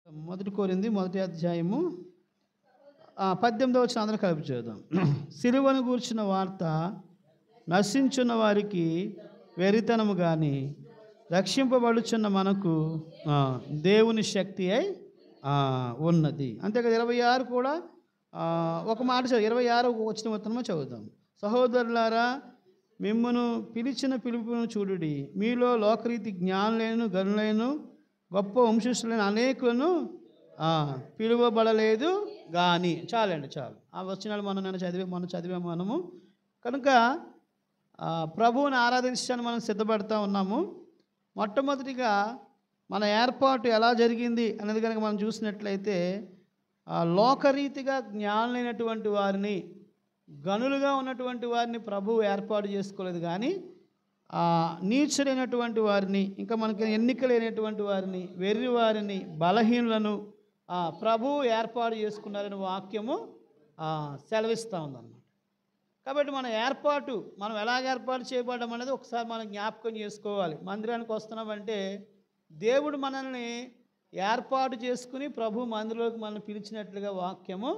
మొదటి కోరింది మొదటి అధ్యాయము 18వ వచనం అందరూ కలిపి చూద్దాం. సిలువను గూర్చిన వార్త నశించున్న వారికి వెరితనము కానీ రక్షింపబడుచున్న మనకు దేవుని శక్తి అయి ఉన్నది. అంతేకాదు 26 కూడా ఒక మాట 26 వచ్చిన వచనము చదువుదాం. సహోదరులారా, మిమ్మును పిలిచిన పిలుపును చూడుడి. మీలో లోకరీతి జ్ఞానులైన గనులైన గొప్ప వంశస్థులైన అనేకులను పిలువబడలేదు కానీ. చాలండి, చాలు. ఆ వచనాలు మనం చదివాము మనము. కనుక ప్రభువుని ఆరాధించడానికి మనం సిద్ధపడుతూ ఉన్నాము. మొట్టమొదటిగా మన ఏర్పాటు ఎలా జరిగింది అనేది కనుక మనం చూసినట్లయితే, లోకరీతిగా జ్ఞానులైనటువంటి వారిని, గనులుగా ఉన్నటువంటి వారిని ప్రభువు ఏర్పాటు చేసుకోలేదు కానీ నీచులైనటువంటి వారిని, ఇంకా మనకి ఎన్నికలైనటువంటి వారిని, వెర్రి వారిని, బలహీనులను ప్రభువు ఏర్పాటు చేసుకున్నారని వాక్యము సెలవిస్తూ ఉందన్నమాట. కాబట్టి మన ఏర్పాటు, మనం ఎలాగ ఏర్పాటు చేయబడ్డం అనేది ఒకసారి మనం జ్ఞాపకం చేసుకోవాలి. మందిరానికి వస్తున్నామంటే దేవుడు మనల్ని ఏర్పాటు చేసుకుని ప్రభు మందిరంలోకి మనల్ని పిలిచినట్లుగా వాక్యము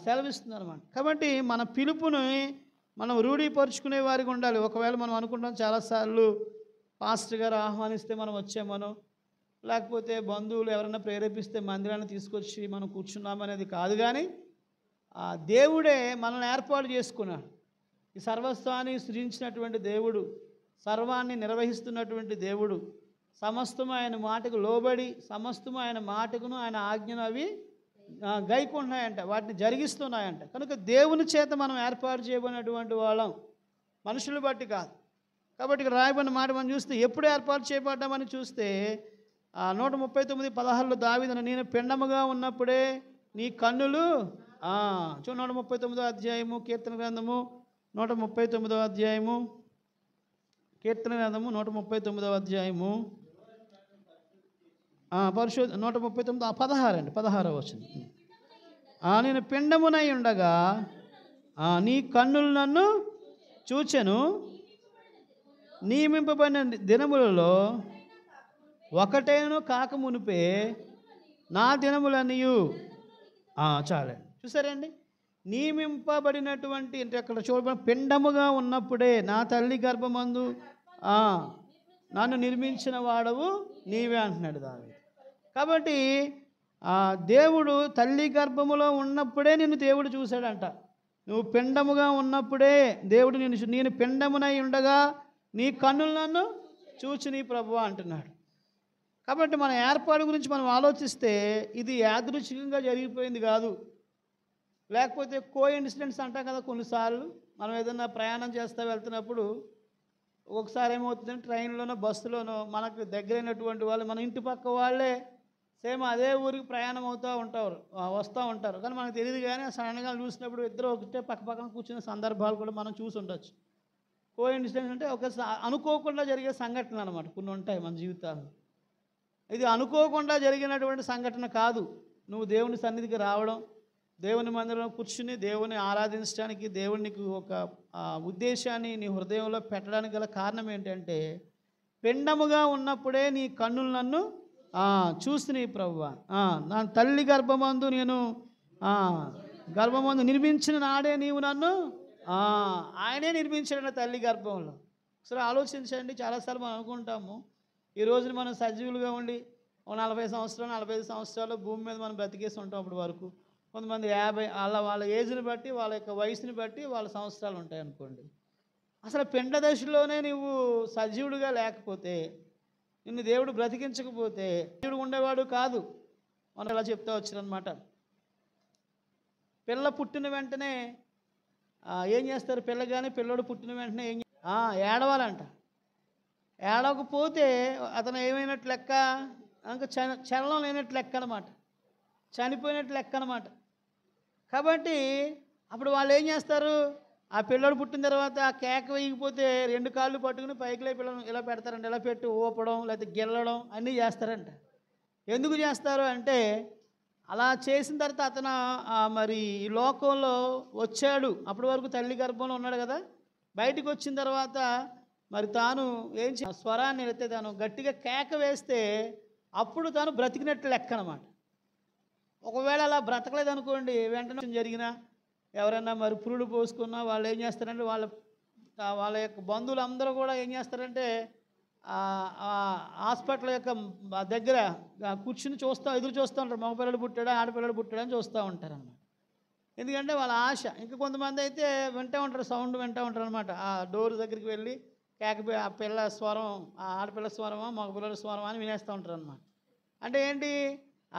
సెలవిస్తుంది అన్నమాట. కాబట్టి మన పిలుపుని మనం రూఢీపరుచుకునే వారికి ఉండాలి. ఒకవేళ మనం అనుకుంటాం చాలాసార్లు పాస్టర్ గారు ఆహ్వానిస్తే మనం వచ్చామనో, లేకపోతే బంధువులు ఎవరైనా ప్రేరేపిస్తే మందిరాన్ని తీసుకొచ్చి మనం కూర్చున్నామనేది కాదు. కానీ దేవుడే మనల్ని ఏర్పాటు చేసుకున్నాడు. ఈ సర్వస్వాన్ని సృజించినటువంటి దేవుడు, సర్వాన్ని నిర్వహిస్తున్నటువంటి దేవుడు, సమస్తము ఆయన మాటకు లోబడి, సమస్తము ఆయన మాటకును ఆయన ఆజ్ఞను అవి గైకుంటున్నాయంట, వాటిని జరిగిస్తున్నాయంట. కనుక దేవుని చేత మనం ఏర్పాటు చేయబడినటువంటి వాళ్ళం, మనుషులు బట్టి కాదు. కాబట్టి ఇక్కడ రాయబడిన మాట మనం చూస్తే ఎప్పుడు ఏర్పాటు చేయబడ్డామని చూస్తే 139:16 దావీదు, నేను పిండముగా ఉన్నప్పుడే నీ కన్నులు 139వ అధ్యాయము కీర్తన గ్రంథము 139వ అధ్యాయము కీర్తన గ్రంథము 139వ అధ్యాయము పరిశోధన 139 16వ వచనం. నేను పిండమునై ఉండగా నీ కన్నులు నన్ను చూచెను, నియమింపబడిన దినములలో ఒకటేను కాక మునిపే నా దినములనియు. చాలండి, చూసారండి. నియమింపబడినటువంటి అంటే అక్కడ చూడబడిన పిండముగా ఉన్నప్పుడే నా తల్లి గర్భమందు నన్ను నిర్మించిన వాడవు నీవే అంటున్నాడు దావీదు. కాబట్టి దేవుడు తల్లి గర్భములో ఉన్నప్పుడే నిన్ను దేవుడు చూశాడంట. నువ్వు పిండముగా ఉన్నప్పుడే దేవుడు నేను పిండమునై ఉండగా నీ కన్నులు నన్ను చూచి నీ ప్రభువా అంటున్నాడు. కాబట్టి మన ఏర్పాటు గురించి మనం ఆలోచిస్తే ఇది యాదృచ్ఛికంగా జరిగిపోయింది కాదు. లేకపోతే కోఇన్సిడెంట్స్ అంటాం కదా, కొన్నిసార్లు మనం ఏదైనా ప్రయాణం చేస్తూ వెళ్తున్నప్పుడు ఒకసారి ఏమవుతుందంటే ట్రైన్లోనో బస్సులోనో మనకు దగ్గరైనటువంటి వాళ్ళు, మన ఇంటి పక్క వాళ్ళే సేమ్ అదే ఊరికి ప్రయాణం అవుతూ వస్తూ ఉంటారు. కానీ మనకు తెలియదు. కానీ సడన్గా చూసినప్పుడు ఇద్దరు ఒకటే పక్కన కూర్చునే సందర్భాలు కూడా మనం చూసి ఉండొచ్చు. కోఇన్సిడెన్స్ అంటే ఒక అనుకోకుండా జరిగే సంఘటనలు అన్నమాట. కొన్ని ఉంటాయి మన జీవితాల్లో. ఇది అనుకోకుండా జరిగినటువంటి సంఘటన కాదు. నువ్వు దేవుని సన్నిధికి రావడం, దేవుని మందిరంలో కూర్చుని దేవుని ఆరాధించడానికి దేవునికి ఒక ఉద్దేశాన్ని నీ హృదయంలో పెట్టడానికి గల కారణం ఏంటంటే, పిండముగా ఉన్నప్పుడే నీ కన్నులు నన్ను చూసి నీ ప్రభువా, నా తల్లి గర్భమందు నేను గర్భమందు నిర్మించిన నాడే నీవు నన్ను ఆయనే నిర్మించాడు తల్లి గర్భంలో. ఒకసారి ఆలోచించండి. చాలాసార్లు మనం అనుకుంటాము ఈ రోజున మనం సజీవులుగా ఉండి 40 సంవత్సరాలు 45 సంవత్సరాలు భూమి మీద మనం బ్రతికేసి ఉంటాం. అప్పటి వరకు కొంతమంది 50, వాళ్ళ ఏజ్ని బట్టి, వాళ్ళ యొక్క వయసుని బట్టి వాళ్ళ సంవత్సరాలు ఉంటాయి అనుకోండి. అసలు పిండ దశలోనే నువ్వు సజీవుడిగా లేకపోతే, నిన్ను దేవుడు బ్రతికించకపోతే దేవుడు ఉండేవాడు కాదు. మనం ఇలా చెప్తా వచ్చారనమాట. పిల్ల పుట్టిన వెంటనే ఏం చేస్తారు? పిల్లోడు పుట్టిన వెంటనే ఏడవాలంట. ఏడవకపోతే అతను ఏమైనట్లు లెక్క, ఇంకా చలనం లేనట్లు లెక్క అనమాట, చనిపోయినట్లు లెక్క అనమాట. కాబట్టి అప్పుడు వాళ్ళు ఏం చేస్తారు? ఆ పిల్లడు పుట్టిన తర్వాత ఆ కేక వేయకపోతే 2 కాళ్ళు పట్టుకుని పైకి పిల్లలు ఇలా పెడతారంట. ఇలా పెట్టి ఊపడం లేకపోతే గిల్లడం అన్నీ చేస్తారంట. ఎందుకు చేస్తారు అంటే, అలా చేసిన తర్వాత అతను మరి ఈ లోకంలో వచ్చాడు. అప్పటి వరకు తల్లి గర్భంలో ఉన్నాడు కదా. బయటికి వచ్చిన తర్వాత మరి తాను స్వరాన్ని ఎత్తే తాను గట్టిగా కేక వేస్తే అప్పుడు తాను బ్రతికినట్లు లెక్క అన్నమాట. ఒకవేళ అలా బ్రతకలేదు అనుకోండి, వెంటనే జరిగినా ఎవరైనా మరి పురుడు పోసుకున్నా వాళ్ళు ఏం చేస్తారంటే వాళ్ళ యొక్క బంధువులు అందరూ కూడా ఏం చేస్తారంటే హాస్పిటల్ యొక్క దగ్గర కూర్చుని ఎదురు చూస్తూ ఉంటారు. మగపిల్లడు పుట్టాడా ఆడపిల్లడు పుట్టాడా అని చూస్తూ ఉంటారు అన్నమాట. ఎందుకంటే వాళ్ళ ఆశ. ఇంకా కొంతమంది అయితే వింటూ ఉంటారు, సౌండ్ వింటూ ఉంటారు అనమాట. ఆ డోర్ దగ్గరికి వెళ్ళి ఆ పిల్ల స్వరం, ఆ ఆడపిల్ల స్వరమా మగపిల్లల స్వరమా అని వినేస్తూ ఉంటారు అనమాట. అంటే ఏంటి,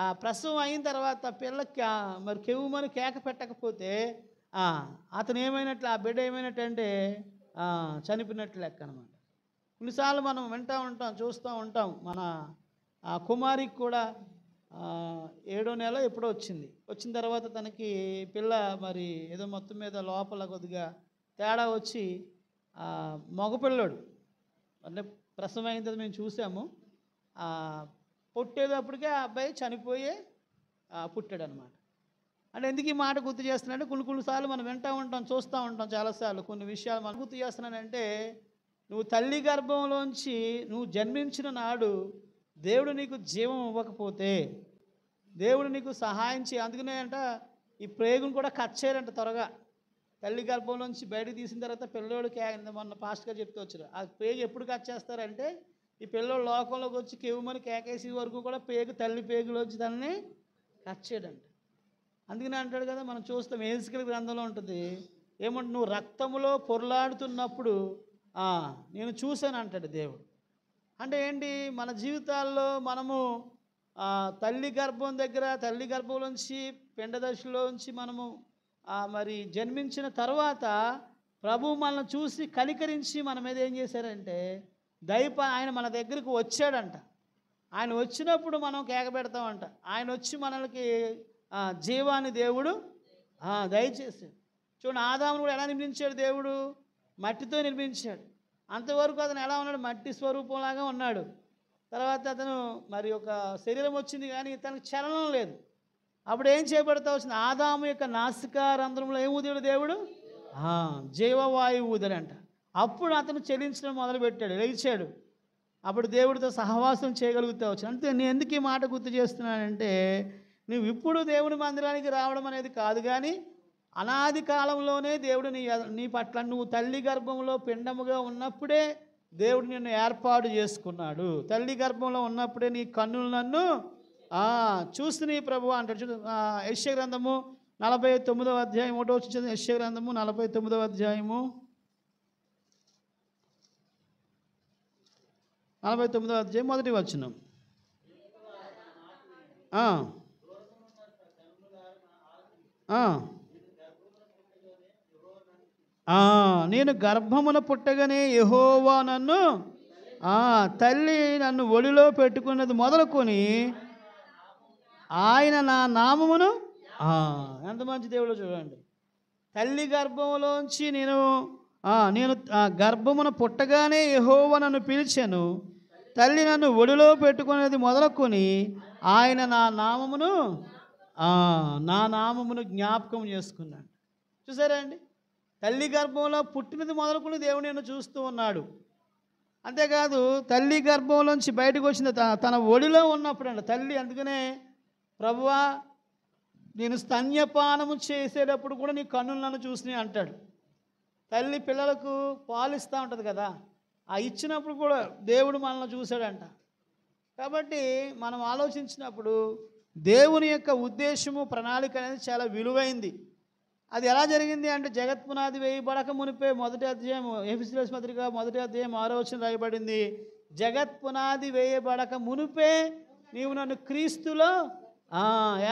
ఆ ప్రసవం అయిన తర్వాత పిల్లకి మరి కెవ్వుమని కేక పెట్టకపోతే అతను ఏమైనట్లు, ఆ బిడ్డ ఏమైనట్టు అంటే చనిపోయినట్లు లెక్క అనమాట. కొన్నిసార్లు మనం వింటూ ఉంటాం, చూస్తూ ఉంటాం. మన కుమారికి కూడా 7వ నెల ఎప్పుడో వచ్చిన తర్వాత తనకి పిల్ల మరి ఏదో మొత్తం మీద లోపల కొద్దిగా తేడా వచ్చి మగపిల్లడు అంటే ప్రసవం అయిన తర్వాత మేము చూసాము. పుట్టేటప్పటికే ఆ అబ్బాయి చనిపోయే పుట్టాడు అనమాట. అంటే ఎందుకు ఈ మాట గుర్తు చేస్తున్నానంటే కొన్నిసార్లు మనం వింటూ ఉంటాం, చూస్తూ ఉంటాం చాలాసార్లు కొన్ని విషయాలు. మనం గుర్తు చేస్తున్నానంటే నువ్వు తల్లి గర్భంలోంచి నువ్వు జన్మించిన నాడు దేవుడు నీకు జీవం ఇవ్వకపోతే, దేవుడు నీకు సహాయం అందుకనే అంట ఈ ప్రేగును కూడా కట్ చేయరంట త్వరగా. తల్లి గర్భంలోంచి బయటకు తీసిన తర్వాత పిల్లోడికి మొన్న పాస్ట్గా చెప్తూ వచ్చారు, ఆ పేగు ఎప్పుడు కట్ చేస్తారంటే ఈ పిల్లోడు లోకంలోకి వచ్చి కెవ్వుమని కేకేసి వరకు కూడా తల్లి పేగులోంచి దాన్ని కట్ చేయడంట. అందుకనే అంటాడు కదా, మనం చూస్తాం ఎహెజ్కేలు గ్రంథంలో ఉంటుంది, ఏమంటే నువ్వు రక్తములో పొరలాడుతున్నప్పుడు నేను చూశాను అంటాడు దేవుడు. అంటే ఏంటి, మన జీవితాల్లో మనము తల్లి గర్భం దగ్గర, తల్లి గర్భంలోంచి పిండ దశలోంచి మనము మరి జన్మించిన తర్వాత ప్రభువు మనల్ని చూసి కనికరించి మన మీద ఏం చేశారంటే ఆయన మన దగ్గరికి వచ్చాడంట. ఆయన వచ్చినప్పుడు మనం కేక పెడతామంట. ఆయన వచ్చి మనకి జీవాన్ని దేవుడు దయచేసాడు. చూడండి, ఆదామును కూడా ఎలా నిర్మించాడు దేవుడు, మట్టితో నిర్మించాడు. అంతవరకు అతను ఎలా ఉన్నాడు, మట్టి స్వరూపంలాగా ఉన్నాడు. తర్వాత అతను మరి ఒక శరీరం వచ్చింది కానీ తనకు చలనం లేదు. అప్పుడు ఏం చేయబడతా వచ్చింది, ఆదాము యొక్క నాసికారంధ్రంలో ఏం ఊదాడు దేవుడు, జీవవాయువు ఊదాడంట. అప్పుడు అతను చెల్లించడం మొదలుపెట్టాడు, లేచాడు. అప్పుడు దేవుడితో సహవాసం చేయగలుగుతా వచ్చాడు. అంతే. నేను ఎందుకు ఈ మాట గుర్తు చేస్తున్నానంటే నువ్వు ఇప్పుడు దేవుని మందిరానికి రావడం అనేది కాదు, కానీ అనాది కాలంలోనే దేవుడు నీ పట్ల నువ్వు తల్లి గర్భంలో పిండముగా ఉన్నప్పుడే దేవుడు నిన్ను ఏర్పాటు చేసుకున్నాడు. తల్లి గర్భంలో ఉన్నప్పుడే నీ కన్నులు నన్ను చూసి నీ ప్రభు అంటాడు. యెషయా గ్రంథము 49వ అధ్యాయం 1వ వచనం. యెషయా గ్రంథము 49వ అధ్యాయము 49వ అధ్యాయం 1వ వచనం. నేను గర్భమున పుట్టగానే యెహోవా నన్ను తల్లి నన్ను ఒడిలో పెట్టుకున్నది మొదలుకొని ఆయన నా నామమును ఎంత మంచి దేవుడో చూడండి. తల్లి గర్భంలోంచి నేను గర్భమున పుట్టగానే యెహోవా నన్ను పిలిచాను, తల్లి నన్ను ఒడిలో పెట్టుకునేది మొదలుకొని ఆయన నా నామమును జ్ఞాపకం చేసుకున్నాడు. చూసారా అండి, తల్లి గర్భంలో పుట్టినది మొదలుకొని దేవుడు నేను చూస్తూ ఉన్నాడు. అంతేకాదు తల్లి గర్భంలోంచి బయటకు వచ్చిన తన ఒడిలో ఉన్నప్పుడు అంట తల్లి, అందుకనే ప్రభువా నేను స్తన్యపానము చేసేటప్పుడు కూడా నీ కన్నులు నన్ను చూసినాయి అంటాడు. తల్లి పిల్లలకు పాలు ఇస్తూ ఉంటుంది కదా, ఇచ్చినప్పుడు కూడా దేవుడు మనల్ని చూశాడంట. కాబట్టి మనం ఆలోచించినప్పుడు దేవుని యొక్క ఉద్దేశము ప్రణాళిక అనేది చాలా విలువైంది. అది ఎలా జరిగింది అంటే జగత్పునాది వేయబడక మునిపే, మొదటి అధ్యాయం ఎఫెసీయుల పత్రిక 1వ అధ్యాయం 6వ వచనం రాయబడింది, జగత్పునాది వేయబడక మునిపే నీవు నన్ను క్రీస్తులో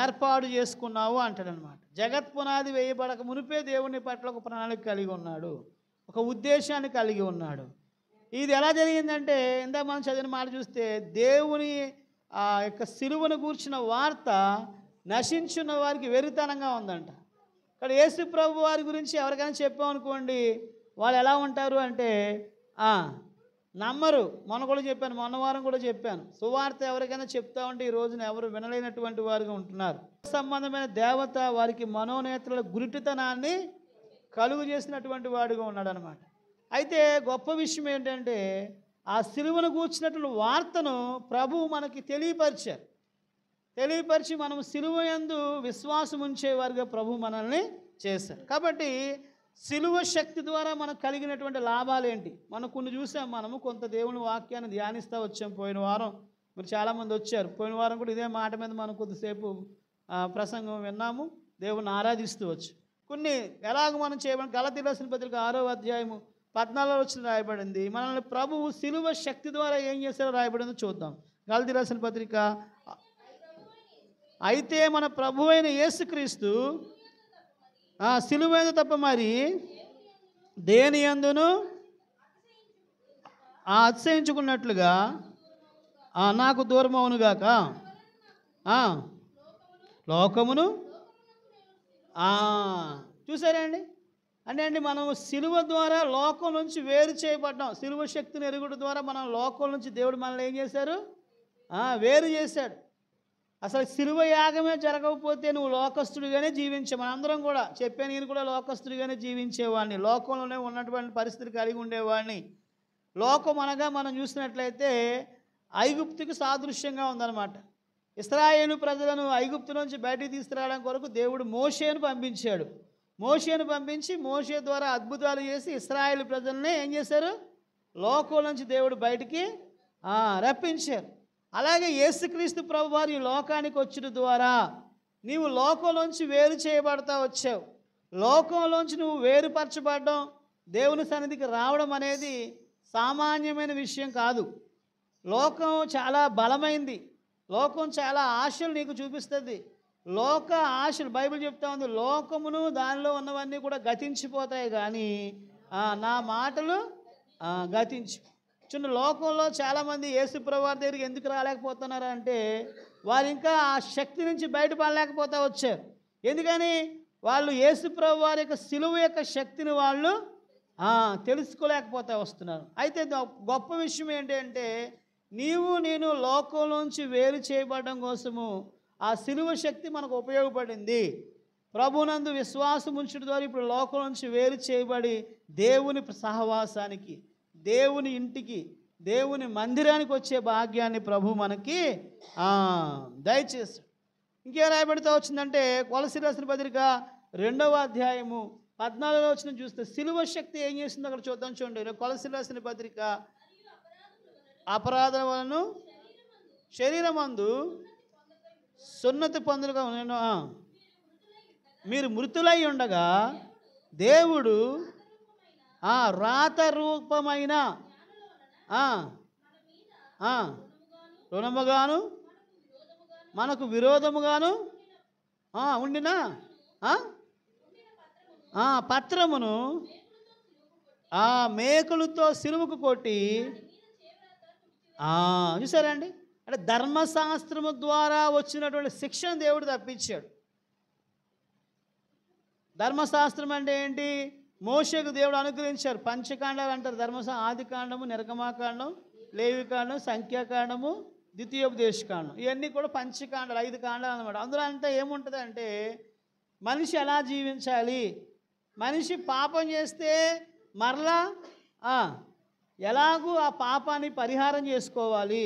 ఏర్పాటు చేసుకున్నావు అంటాడనమాట. జగత్పునాది వేయబడక మునిపే దేవుని పట్ల ఒక ప్రణాళిక కలిగి ఉన్నాడు, ఒక ఉద్దేశాన్ని కలిగి ఉన్నాడు. ఇది ఎలా జరిగిందంటే ఇందాక మనం చదివిన మాట చూస్తే దేవుని యొక్క సిలువను గూర్చిన వార్త నశించున్న వారికి వెరితనంగా ఉందంట. ఇక్కడ యేసు ప్రభు వారి గురించి ఎవరికైనా చెప్పామనుకోండి, వాళ్ళు ఎలా ఉంటారు అంటే నమ్మరు. మొన్న వారం కూడా చెప్పాను, సువార్త ఎవరికైనా చెప్తా ఉంటే ఈ రోజున ఎవరు వినలేనటువంటి వారుగా ఉంటున్నారు. సంబంధమైన దేవత వారికి మనోనేత్రుల గురిటితనాన్ని కలుగు చేసినటువంటి వాడుగా ఉన్నాడు అనమాట. అయితే గొప్ప విషయం ఏంటంటే ఆ సిలువను గూర్చినటువంటి వార్తను ప్రభువు మనకి తెలియపరిచారు. తెలియపరిచి మనం సిలువ యందు విశ్వాసం ఉంచేవారుగా ప్రభు మనల్ని చేశారు. కాబట్టి సిలువ శక్తి ద్వారా మనకు కలిగినటువంటి లాభాలు ఏంటి? మనం కొన్ని చూసాం. మనము కొంత దేవుని వాక్యాన్ని ధ్యానిస్తూ వచ్చాం. పోయిన వారం మీరు చాలామంది వచ్చారు. పోయిన వారం కూడా ఇదే మాట మీద మనం కొద్దిసేపు ప్రసంగం విన్నాము. దేవుని ఆరాధిస్తూ వచ్చు. కొన్ని ఎలాగ మనం చేయబడి గలతీయులకు రాసిన పత్రిక 6వ అధ్యాయము 14వ వచనం రాయబడింది. మనల్ని ప్రభువు సిలువ శక్తి ద్వారా ఏం చేశారో రాయబడిందో చూద్దాం. గలతీయులకు రాసిన పత్రిక, అయితే మన ప్రభు అయిన యేసుక్రీస్తు సిలువైన తప్ప మరి దేని యందును అతిశయించుకున్నట్లుగా నాకు దూరం అవునుగాక. లోకమును చూసారా అండి? అంటే మనం సిలువ ద్వారా లోకం నుంచి వేరు చేయబడ్డాం. సిలువ శక్తిని ఎరుగుట ద్వారా మనం లోకం నుంచి దేవుడు మనల్ని ఏం చేశారు? వేరు చేశాడు. అసలు సిలువ యాగమే జరగకపోతే నువ్వు లోకస్తుడిగానే జీవించే, మనందరం కూడా చెప్పే, నేను కూడా లోకస్తుడిగానే జీవించేవాడిని, లోకంలోనే ఉన్నటువంటి పరిస్థితి కలిగి ఉండేవాడిని. లోకం అనగా మనం చూసినట్లయితే ఐగుప్తుకి సాదృశ్యంగా ఉందన్నమాట. ఇశ్రాయేలు ప్రజలను ఐగుప్తు నుంచి బయటికి తీసుకురావడం కొరకు దేవుడు మోషేను పంపించాడు. మోషేను పంపించి మోషే ద్వారా అద్భుతాలు చేసి ఇశ్రాయేలు ప్రజల్ని ఏం చేశారు? లోకం నుంచి దేవుడు బయటికి రప్పించారు. అలాగే యేసుక్రీస్తు ప్రభువారు ఈ లోకానికి వచ్చిన ద్వారా నీవు లోకంలోంచి వేరు చేయబడతా వచ్చావు. లోకంలోంచి నువ్వు వేరుపరచబడడం, దేవుని సన్నిధికి రావడం అనేది సామాన్యమైన విషయం కాదు. లోకం చాలా బలమైంది. లోకం చాలా ఆశలు నీకు చూపిస్తుంది. లోక ఆశలు, బైబిల్ చెప్తా ఉంది, లోకమును దానిలో ఉన్నవన్నీ కూడా గతించిపోతాయి, కానీ నా మాటలు గతించి. చిన్న లోకంలో చాలామంది యేసు ప్రభువారి దగ్గరికి ఎందుకు రాలేకపోతున్నారు అంటే వారు ఇంకా ఆ శక్తి నుంచి బయటపడలేకపోతా వచ్చారు. ఎందుకని? వాళ్ళు యేసు ప్రభువారి యొక్క సిలువ యొక్క శక్తిని వాళ్ళు తెలుసుకోలేకపోతా వస్తున్నారు. అయితే గొప్ప విషయం ఏంటంటే నీవు నేను లోకంలోంచి వేరు చేయబడడం కోసము ఆ సిలువ శక్తి మనకు ఉపయోగపడింది. ప్రభునందు విశ్వాసం ఉంచడం ద్వారా ఇప్పుడు లోకం నుంచి వేరు చేయబడి దేవుని సహవాసానికి, దేవుని ఇంటికి, దేవుని మందిరానికి వచ్చే భాగ్యాన్ని ప్రభు మనకి దయచేస్తాడు. ఇంకేం రాయబడితే వచ్చిందంటే కొలస్సీయులకు రాసిన పత్రిక 2వ అధ్యాయము 14వ వచనం చూస్తే సిలువ శక్తి ఏం చేసిందో అక్కడ చూద్దాం. చూడండి, కొలస్సీయులకు రాసిన పత్రిక, అపరాధం వలన శరీరమందు సున్నతి పొందులుగా మీరు మృతులై ఉండగా దేవుడు రాత రూపమైన రుణముగాను మనకు విరోధముగాను ఉండిన పత్రమును మేకులతో సిలువకు కొట్టి చూసారండి. అంటే ధర్మశాస్త్రము ద్వారా వచ్చినటువంటి శిక్షను దేవుడు తప్పించాడు. ధర్మశాస్త్రం అంటే ఏంటి? మోషేకు దేవుడు అనుగ్రహించారు. పంచకాండాలు అంటారు. ఆదికాండము, నిర్గమాకాండం, లేవికాండం, సంఖ్యాకాండము, ద్వితీయోపదేశకాండం, ఇవన్నీ కూడా పంచకాండాలు, 5 కాండాలు అన్నమాట. అందులో అంతా ఏముంటుంది అంటే మనిషి ఎలా జీవించాలి, మనిషి పాపం చేస్తే మరలా ఎలాగూ ఆ పాపాన్ని పరిహారం చేసుకోవాలి.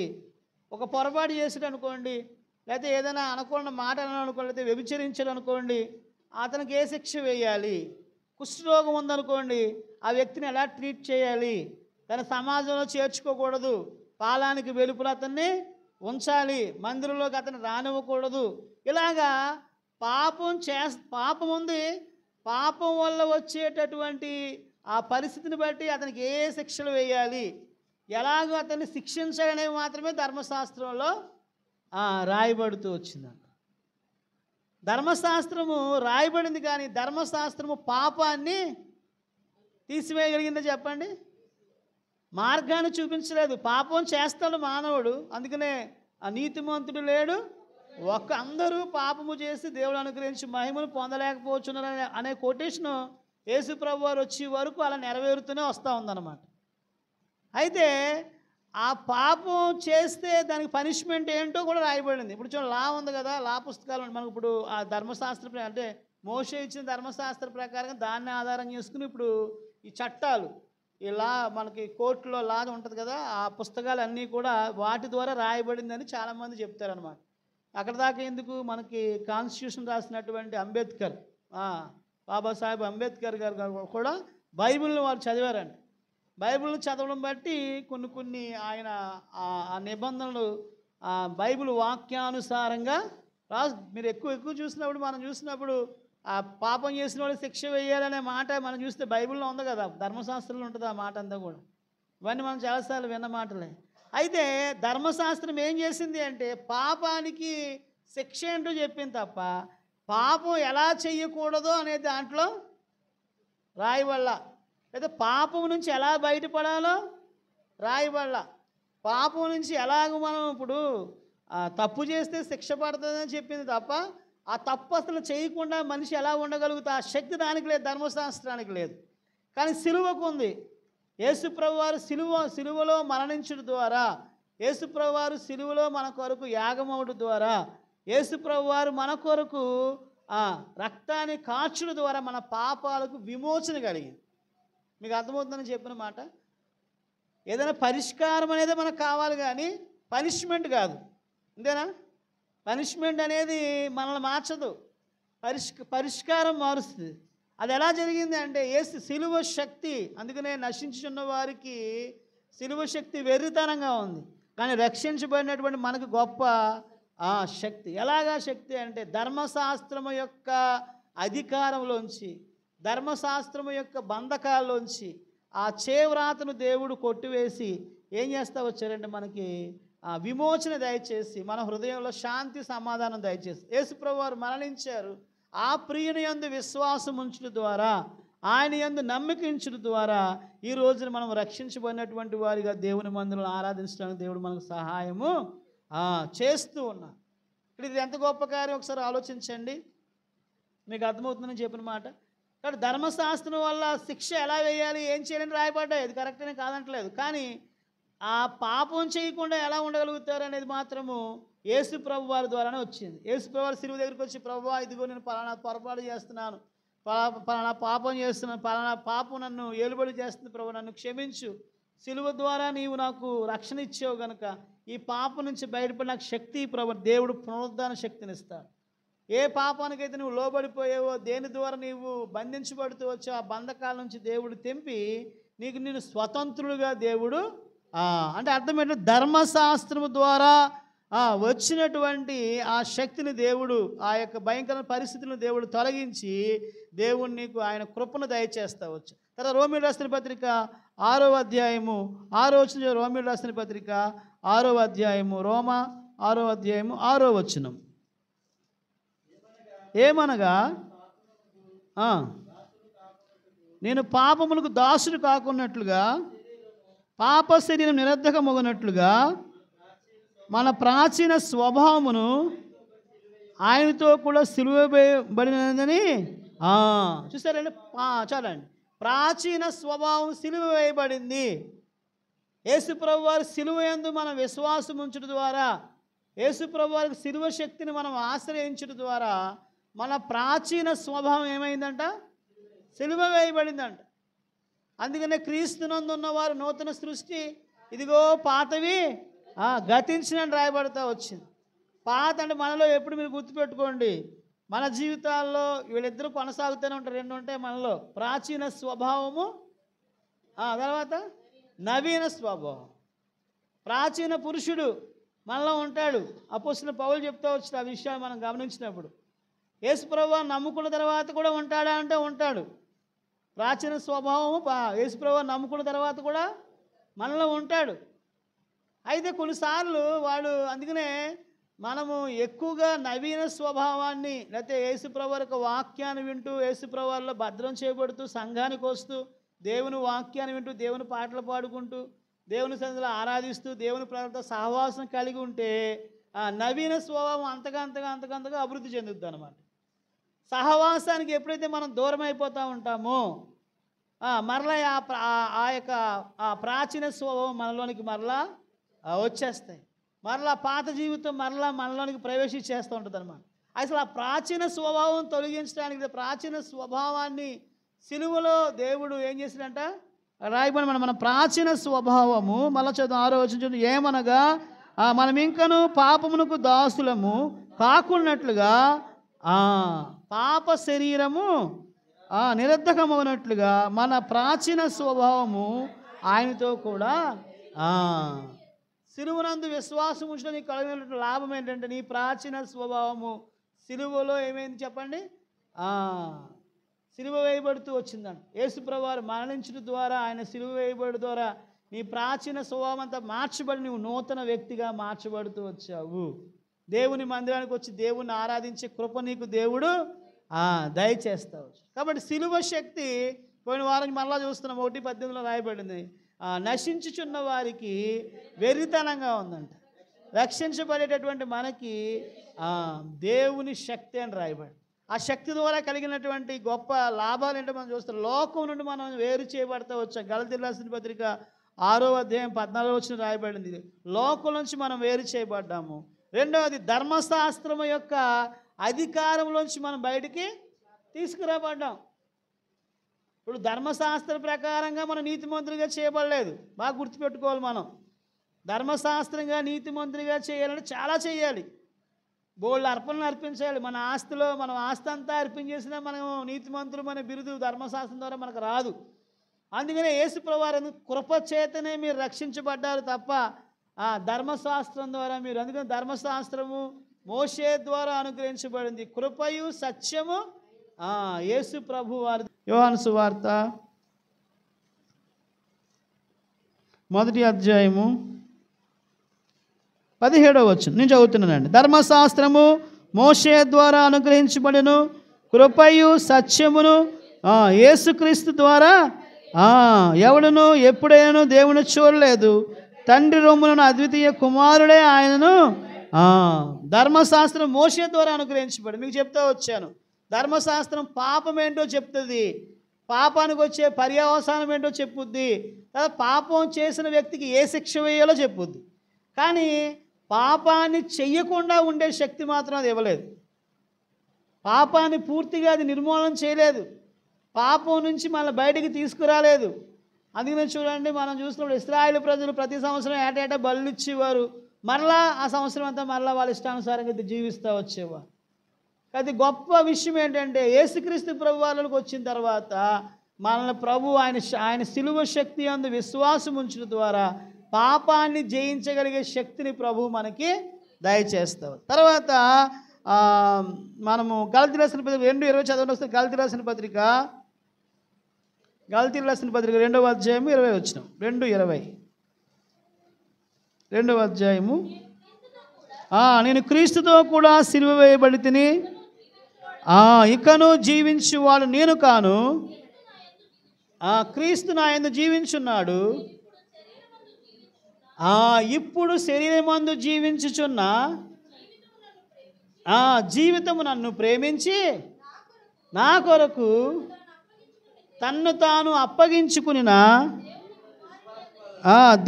ఒక పొరపాటు చేసాడు అనుకోండి, లేకపోతే ఏదైనా అనుకున్న మాట అనుకోండి, లేకపోతే వ్యభిచరించాడు అనుకోండి, అతనికి ఏ శిక్ష వేయాలి. కుష్ఠరోగం ఉందనుకోండి, ఆ వ్యక్తిని ఎలా ట్రీట్ చేయాలి, తన సమాజంలో చేర్చుకోకూడదు, పాలానికి వెలుపల అతన్ని ఉంచాలి, మందిరంలోకి అతను రానివ్వకూడదు. ఇలాగా పాపం ఉంది. పాపం వల్ల వచ్చేటటువంటి ఆ పరిస్థితిని బట్టి అతనికి ఏ శిక్షలు వేయాలి, ఎలాగో అతన్ని శిక్షించాలనేవి మాత్రమే ధర్మశాస్త్రంలో రాయబడుతూ వచ్చిందంట. ధర్మశాస్త్రము రాయబడింది, కానీ ధర్మశాస్త్రము పాపాన్ని తీసివేయగలిగిందో చెప్పండి? మార్గాన్ని చూపించలేదు. పాపం చేస్తాడు మానవుడు, అందుకనే నీతిమంతుడు లేడు, అందరూ పాపము చేసి దేవుడు అనుగ్రహించి మహిమను పొందలేకపోతున్నారు అనే కొటేషను యేసు ప్రభువు వారు వచ్చే వరకు అలా నెరవేరుతూనే వస్తూ ఉందన్నమాట. అయితే ఆ పాపం చేస్తే దానికి పనిష్మెంట్ ఏంటో కూడా రాయబడింది. ఇప్పుడు చూడండి, లా ఉంది కదా, లా పుస్తకాలు మనకు ఇప్పుడు ఆ ధర్మశాస్త్ర అంటే మోషే ఇచ్చిన ధర్మశాస్త్ర ప్రకారంగా దాన్ని ఆధారం చేసుకుని ఇప్పుడు ఈ చట్టాలు, ఈ లా మనకి కోర్టులో లా ఉంటుంది కదా, ఆ పుస్తకాలన్నీ కూడా వాటి ద్వారా రాయబడిందని చాలామంది చెప్తారనమాట. అక్కడ దాకా ఎందుకు, మనకి కాన్స్టిట్యూషన్ రాసినటువంటి అంబేద్కర్, బాబాసాహెబ్ అంబేద్కర్ గారు కూడా బైబిల్ని వారు చదివారంట. బైబిల్ని చదవడం బట్టి కొన్ని ఆయన ఆ నిబంధనలు బైబిల్ వాక్యానుసారంగా మీరు ఎక్కువ చూసినప్పుడు, మనం చూసినప్పుడు ఆ పాపం చేసిన వాళ్ళు శిక్ష వేయాలనే మాట మనం చూస్తే బైబిల్లో ఉంది కదా, ధర్మశాస్త్రంలో ఉంటుంది ఆ మాట అంతా కూడా. ఇవన్నీ మనం చాలాసార్లు విన్న మాటలే. అయితే ధర్మశాస్త్రం ఏం చేసింది అంటే పాపానికి శిక్ష ఏంటో చెప్పింది తప్ప పాపం ఎలా చెయ్యకూడదో అనే దాంట్లో రాయబల్ల. అయితే పాపం నుంచి ఎలా బయటపడాలో రాయబల్ల. పాపం నుంచి ఎలాగ మనం ఇప్పుడు తప్పు చేస్తే శిక్ష పడుతుందని చెప్పింది తప్ప ఆ తప్పు అసలు చేయకుండా మనిషి ఎలా ఉండగలుగుతా ఆ శక్తి దానికి లేదు, ధర్మశాస్త్రానికి లేదు. కానీ సిలువకు ఉంది. యేసుప్రభు వారు సిలువలో మరణించడం ద్వారా, యేసుప్రభు వారు సిలువలో మన కొరకు యాగమవడం ద్వారా, యేసుప్రభు వారు మన కొరకు రక్తాన్ని కార్చడం ద్వారా మన పాపాలకు విమోచన కలిగింది. మీకు అర్థమవుతుందని చెప్పిన మాట. ఏదైనా పరిష్కారం అనేది మనకు కావాలి కానీ పనిష్మెంట్ కాదు, అంతేనా? పనిష్మెంట్ అనేది మనల్ని మార్చదు, పరిష్కారం మారుస్తుంది. అది ఎలా జరిగింది అంటే సిలువ శక్తి. అందుకనే నశించున్న వారికి సిలువ శక్తి వెర్రితనంగా ఉంది, కానీ రక్షించబడినటువంటి మనకు గొప్ప శక్తి. ఎలాగా శక్తి అంటే ధర్మశాస్త్రము యొక్క అధికారంలోంచి, ధర్మశాస్త్రము యొక్క బంధకాల్లోంచి ఆ చేవ్రాతను దేవుడు కొట్టివేసి ఏం చేస్తా వచ్చారంటే మనకి విమోచన దయచేసి మన హృదయంలో శాంతి సమాధానం దయచేసి యేసుప్రభు వారు మరణించారు. ఆ ప్రియుని యందు విశ్వాసం ఉంచడం ద్వారా, ఆయన యందు నమ్మకించడం ద్వారా ఈ రోజున మనం రక్షించబడినటువంటి వారిగా దేవుని మందిరంలో ఆరాధించడానికి దేవుడు మనకు సహాయము చేస్తూ ఉన్నాడు. ఇప్పుడు ఇది ఎంత గొప్ప కార్యం ఒకసారి ఆలోచించండి, మీకు అర్థమవుతుందని చెప్పిన మాట. కాబట్టి ధర్మశాస్త్రం వల్ల శిక్ష ఎలా వేయాలి, ఏం చేయాలని రాయబడ్డాయి, అది కరెక్ట్ అని కాదంటలేదు. కానీ ఆ పాపం చేయకుండా ఎలా ఉండగలుగుతారు అనేది మాత్రము యేసు ప్రభు వారి ద్వారానే వచ్చింది. యేసు ప్రభు వారి సిలువ దగ్గరికి వచ్చి, ప్రభువా ఇదిగో నేను పలానా పొరపాటు చేస్తున్నాను, పలానా పాపం చేస్తున్నాను, పలానా పాపం నన్ను ఏలుబడి చేస్తుంది ప్రభు, నన్ను క్షమించు, సిలువ ద్వారా నీవు నాకు రక్షణ ఇచ్చావు కనుక ఈ పాపం నుంచి బయటపడి నాకు శక్తి ప్రభు. దేవుడు పునరుద్ధాన శక్తిని ఇస్తాడు. ఏ పాపానికైతే నువ్వు లోబడిపోయావో, దేని ద్వారా నీవు బంధించబడుతూ వచ్చావు, ఆ బంధకాల నుంచి దేవుడు తెంపి నేను స్వతంత్రుడుగా దేవుడు అంటే అర్థం ఏంటంటే ధర్మశాస్త్రము ద్వారా వచ్చినటువంటి ఆ శక్తిని దేవుడు, ఆ యొక్క భయంకరమైన పరిస్థితులను దేవుడు తొలగించి దేవుడు నీకు ఆయన కృపను దయచేస్తా వచ్చు. తర్వాత రోమీయులకు రాసిన పత్రిక 6వ అధ్యాయము 6వ వచనం, రోమీయులకు రాసిన పత్రిక 6వ అధ్యాయము, రోమా 6వ అధ్యాయము 6వ వచనం. ఏమనగా నేను పాపములకు దాసుడు కాకున్నట్లుగా, పాప శరీరం నిరర్ధకమగునట్లుగా మన ప్రాచీన స్వభావమును ఆయనతో కూడా సిలువబడినదని చూసారండి. చాలండి, ప్రాచీన స్వభావం సిలువ వేయబడింది. యేసుప్రభు వారి సిలువ యందు మనం విశ్వాసం ఉంచడం ద్వారా, యేసుప్రభు వారికి సిలువ శక్తిని మనం ఆశ్రయించడం ద్వారా మన ప్రాచీన స్వభావం ఏమైందంట, సిలువ వేయబడిందంట. అందుకనే క్రీస్తునందు ఉన్నవారు నూతన సృష్టి, ఇదిగో పాతవి గతించినని రాయబడతా వచ్చింది. పాత అంటే మనలో ఎప్పుడు మీరు గుర్తుపెట్టుకోండి, మన జీవితాల్లో వీళ్ళిద్దరూ కొనసాగుతూనే ఉంటారు. రెండు ఉంటాయి మనలో, ప్రాచీన స్వభావము, తర్వాత నవీన స్వభావం. ప్రాచీన పురుషుడు మనలో ఉంటాడు. అపోస్తలుడైన పౌలు చెప్తా వచ్చిన ఆ విషయాలు మనం గమనించినప్పుడు, యేసుప్రభువుని నమ్ముకున్న తర్వాత కూడా ఉంటాడా అంటే ఉంటాడు. ప్రాచీన స్వభావము యేసుప్రభువుని నమ్ముకున్న తర్వాత కూడా మనలో ఉంటాడు. అయితే కొన్నిసార్లు అందుకనే మనము ఎక్కువగా నవీన స్వభావాన్ని, లేకపోతే యేసుప్రభు యొక్క వాక్యాన్ని వింటూ, యేసుప్రభు వారిలో భద్రం చేయబడుతూ, సంఘానికి వస్తూ, దేవుని వాక్యాన్ని వింటూ, దేవుని పాటలు పాడుకుంటూ, దేవుని సన్నిధిలో ఆరాధిస్తూ, దేవుని ప్రజలతో సహవాసం కలిగి ఉంటే నవీన స్వభావం అంతగా అభివృద్ధి చెందుద్ది అన్నమాట. సహవాసానికి ఎప్పుడైతే మనం దూరం అయిపోతూ ఉంటామో మరలా ఆ యొక్క ప్రాచీన స్వభావం మనలోనికి మరలా వచ్చేస్తాయి. మరలా పాత జీవితం మరలా మనలోనికి ప్రవేశించేస్తూ ఉంటుంది అన్నమాట. అసలు ఆ ప్రాచీన స్వభావం తొలగించడానికి, ప్రాచీన స్వభావాన్ని సిలువలో దేవుడు ఏం చేసినంట రాయబడి, మన ప్రాచీన స్వభావము మళ్ళా చదువు 6వ వచనం, ఏమనగా మనం ఇంకను పాపమునకు దాసులము, కాకున్నట్లుగా పాప శరీరము నిరర్ధకమవునట్లుగా మన ప్రాచీన స్వభావము ఆయనతో కూడా సిలువనందు విశ్వాసం ఉంచిన నీకు కలిగినటువంటి లాభం ఏంటంటే నీ ప్రాచీన స్వభావము సిలువలో ఏమైంది చెప్పండి? సిలువ వేయబడుతూ వచ్చిందంట. యేసుప్రభువు వారు మరణించడం ద్వారా, ఆయన సిలువ వేయబడి ద్వారా నీ ప్రాచీన స్వభావం అంతా మార్చబడి నువ్వు నూతన వ్యక్తిగా మార్చబడుతూ వచ్చావు. దేవుని మందిరానికి వచ్చి దేవుని ఆరాధించే కృప నీకు దేవుడు దయచేస్తావు. కాబట్టి సిలువ శక్తి పోయిన వారం మళ్ళా చూస్తున్నాం, 1:18 రాయబడింది, నశించుచున్న వారికి వెర్రితనంగా ఉందంట. రక్షించబడేటటువంటి మనకి దేవుని శక్తి అని రాయబడి, ఆ శక్తి ద్వారా కలిగినటువంటి గొప్ప లాభాలు ఏంటో మనం చూస్తాం. లోకం నుండి మనం వేరు చేయబడతా వచ్చాం. గలతీయులకు రాసిన పత్రిక 6:14 రాయబడింది, లోకం నుంచి మనం వేరు చేయబడ్డాము. రెండవది, ధర్మశాస్త్రం యొక్క అధికారంలోంచి మనం బయటికి తీసుకురాబడ్డాం. ఇప్పుడు ధర్మశాస్త్ర ప్రకారంగా మనం నీతిమంతులుగా చేయబడలేదు. బాగా గుర్తుపెట్టుకోవాలి. మనం ధర్మశాస్త్రంగా నీతిమంతులుగా చేయాలంటే చాలా చేయాలి. బోళ్ళు అర్పణలు అర్పించాలి. మన ఆస్తిలో మనం ఆస్తి అంతా అర్పించేసినా మనం నీతిమంతులు అనే బిరుదు ధర్మశాస్త్రం ద్వారా మనకు రాదు. అందుకనే యేసుప్రభువు వారు కృప చేతనే మీరు రక్షించబడ్డారు తప్ప ధర్మశాస్త్రం ద్వారా మీరు. అందుకని ధర్మశాస్త్రము మోషే ద్వారా అనుగ్రహించబడింది, కృపయు సత్యము యేసు ప్రభు వారి. యోహాను సువార్త 1:17 నేను చదువుతున్నానండి. ధర్మశాస్త్రము మోషే ద్వారా అనుగ్రహించబడెను, కృపయు సత్యమును యేసుక్రీస్తు ద్వారా ఎవడును ఎప్పుడైనా దేవుని చూడలేదు, తండ్రి రొమ్మున అద్వితీయ కుమారుడే ఆయనను. ధర్మశాస్త్రం మోషే ద్వారా అనుగ్రహించబడి మీకు చెప్తా వచ్చాను. ధర్మశాస్త్రం పాపం ఏంటో చెప్తుంది, పాపానికి వచ్చే పర్యవసానం ఏంటో చెప్పుద్ది, పాపం చేసిన వ్యక్తికి ఏ శిక్ష వేయాలో చెప్పుద్ది. కానీ పాపాన్ని చెయ్యకుండా ఉండే శక్తి మాత్రం అది ఇవ్వలేదు. పాపాన్ని పూర్తిగా అది నిర్మూలన చేయలేదు, పాపం నుంచి మళ్ళీ బయటికి తీసుకురాలేదు. అందుకనే చూడండి, మనం చూసినప్పుడు ఇశ్రాయేలు ప్రజలు ప్రతి సంవత్సరం ఏటేటా బలులు ఇచ్చేవారు, మరలా ఆ సంవత్సరం అంతా మరలా వాళ్ళ ఇష్టానుసారంగా జీవిస్తూ వచ్చేవారు. అది గొప్ప విషయం ఏంటంటే యేసుక్రీస్తు ప్రభు వాళ్ళకి వచ్చిన తర్వాత మనల్ని ప్రభు ఆయన సిలువ శక్తి అందు విశ్వాసం ఉంచడం ద్వారా పాపాన్ని జయించగలిగే శక్తిని ప్రభు మనకి దయచేస్తావు. తర్వాత మనము గలతీయులకు రాసిన పత్రిక 2:20 చదవండి వస్తే. గలతీయులకు రాసిన పత్రిక 2వ అధ్యాయము 20 2:20 2వ అధ్యాయము. నేను క్రీస్తుతో కూడా సిలువ వేయబడి తిని, ఇకను జీవించువాడు నేను కాను, క్రీస్తు నా యందు జీవించున్నాడు. ఇప్పుడు శరీరమందు జీవించుచున్న జీవితము నన్ను ప్రేమించి నా కొరకు తన్ను తాను అప్పగించుకునిన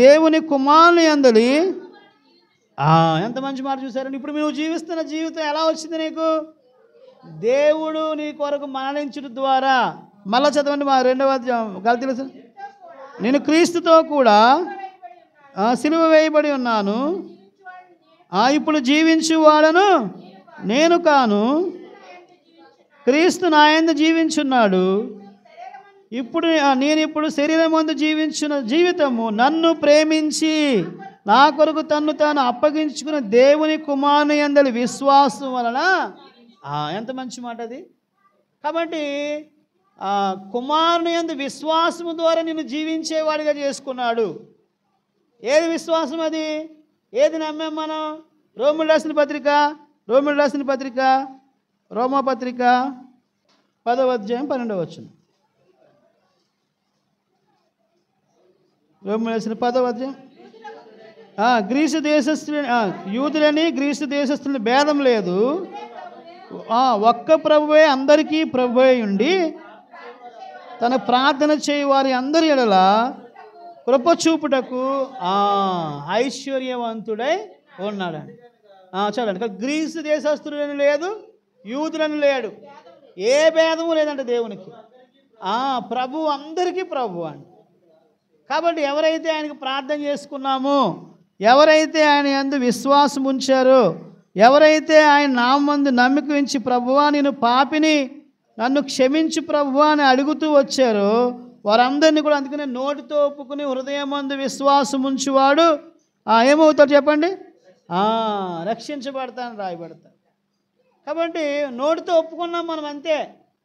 దేవుని కుమారుని యందలి. ఎంత మంచి మాట చూసారండి. ఇప్పుడు నువ్వు జీవిస్తున్న జీవితం ఎలా వచ్చింది నీకు? దేవుడు నీ కొరకు మరణించడం ద్వారా. మళ్ళా చదవండి, మా 2వ అధ్యాయం గలతీయులకు. నేను క్రీస్తుతో కూడా సిలువ వేయబడి ఉన్నాను, ఇప్పుడు జీవించువాడను నేను కాను, క్రీస్తు నా యందు జీవించున్నాడు. నేను శరీరమందు జీవించిన జీవితము నన్ను ప్రేమించి నా కొరకు తన్ను తాను అప్పగించుకున్న దేవుని కుమారుని యందలి విశ్వాసం వలన. ఎంత మంచి మాట అది. కాబట్టి కుమారుని యందు విశ్వాసము ద్వారా నిన్ను జీవించేవాడిగా చేసుకున్నాడు. ఏది విశ్వాసం అది? ఏది నమ్మాం మనం? రోమీయులకు రాసిన పత్రిక రోమాపత్రిక 10వ అధ్యాయం 12వ వచనం. రోమీయులకు రాసిన 10వ అధ్యాయం. గ్రీసు దేశస్తులు యూదులని గ్రీసు దేశస్తులని భేదం లేదు, ఒక్క ప్రభువే అందరికీ ప్రభువే ఉండి తన ప్రార్థన చేయి వారి అందరి ఎడల కృప చూపుటకు ఐశ్వర్యవంతుడై ఉన్నాడండి. చూడండి, గ్రీసు దేశస్తులని లేదు, యూదులని లేడు, ఏ భేదము లేదంటే దేవునికి. ప్రభు అందరికీ ప్రభు అండి. కాబట్టి ఎవరైతే ఆయనకు ప్రార్థన చేసుకున్నామో, ఎవరైతే ఆయన యందు విశ్వాసం ఉంచారో, ఎవరైతే ఆయన నామందు నమ్మిక ఉంచి ప్రభువా నేను పాపిని నన్ను క్షమించు ప్రభువా అని అడుగుతూ వచ్చారో వారందరినీ కూడా అందుకనే నోటితో ఒప్పుకుని హృదయమందు విశ్వాసం ఉంచువాడు ఏమవుతాడు చెప్పండి, రక్షించబడతానని రాయబడతాడు. కాబట్టి నోటితో ఒప్పుకున్నాం మనం, అంతే.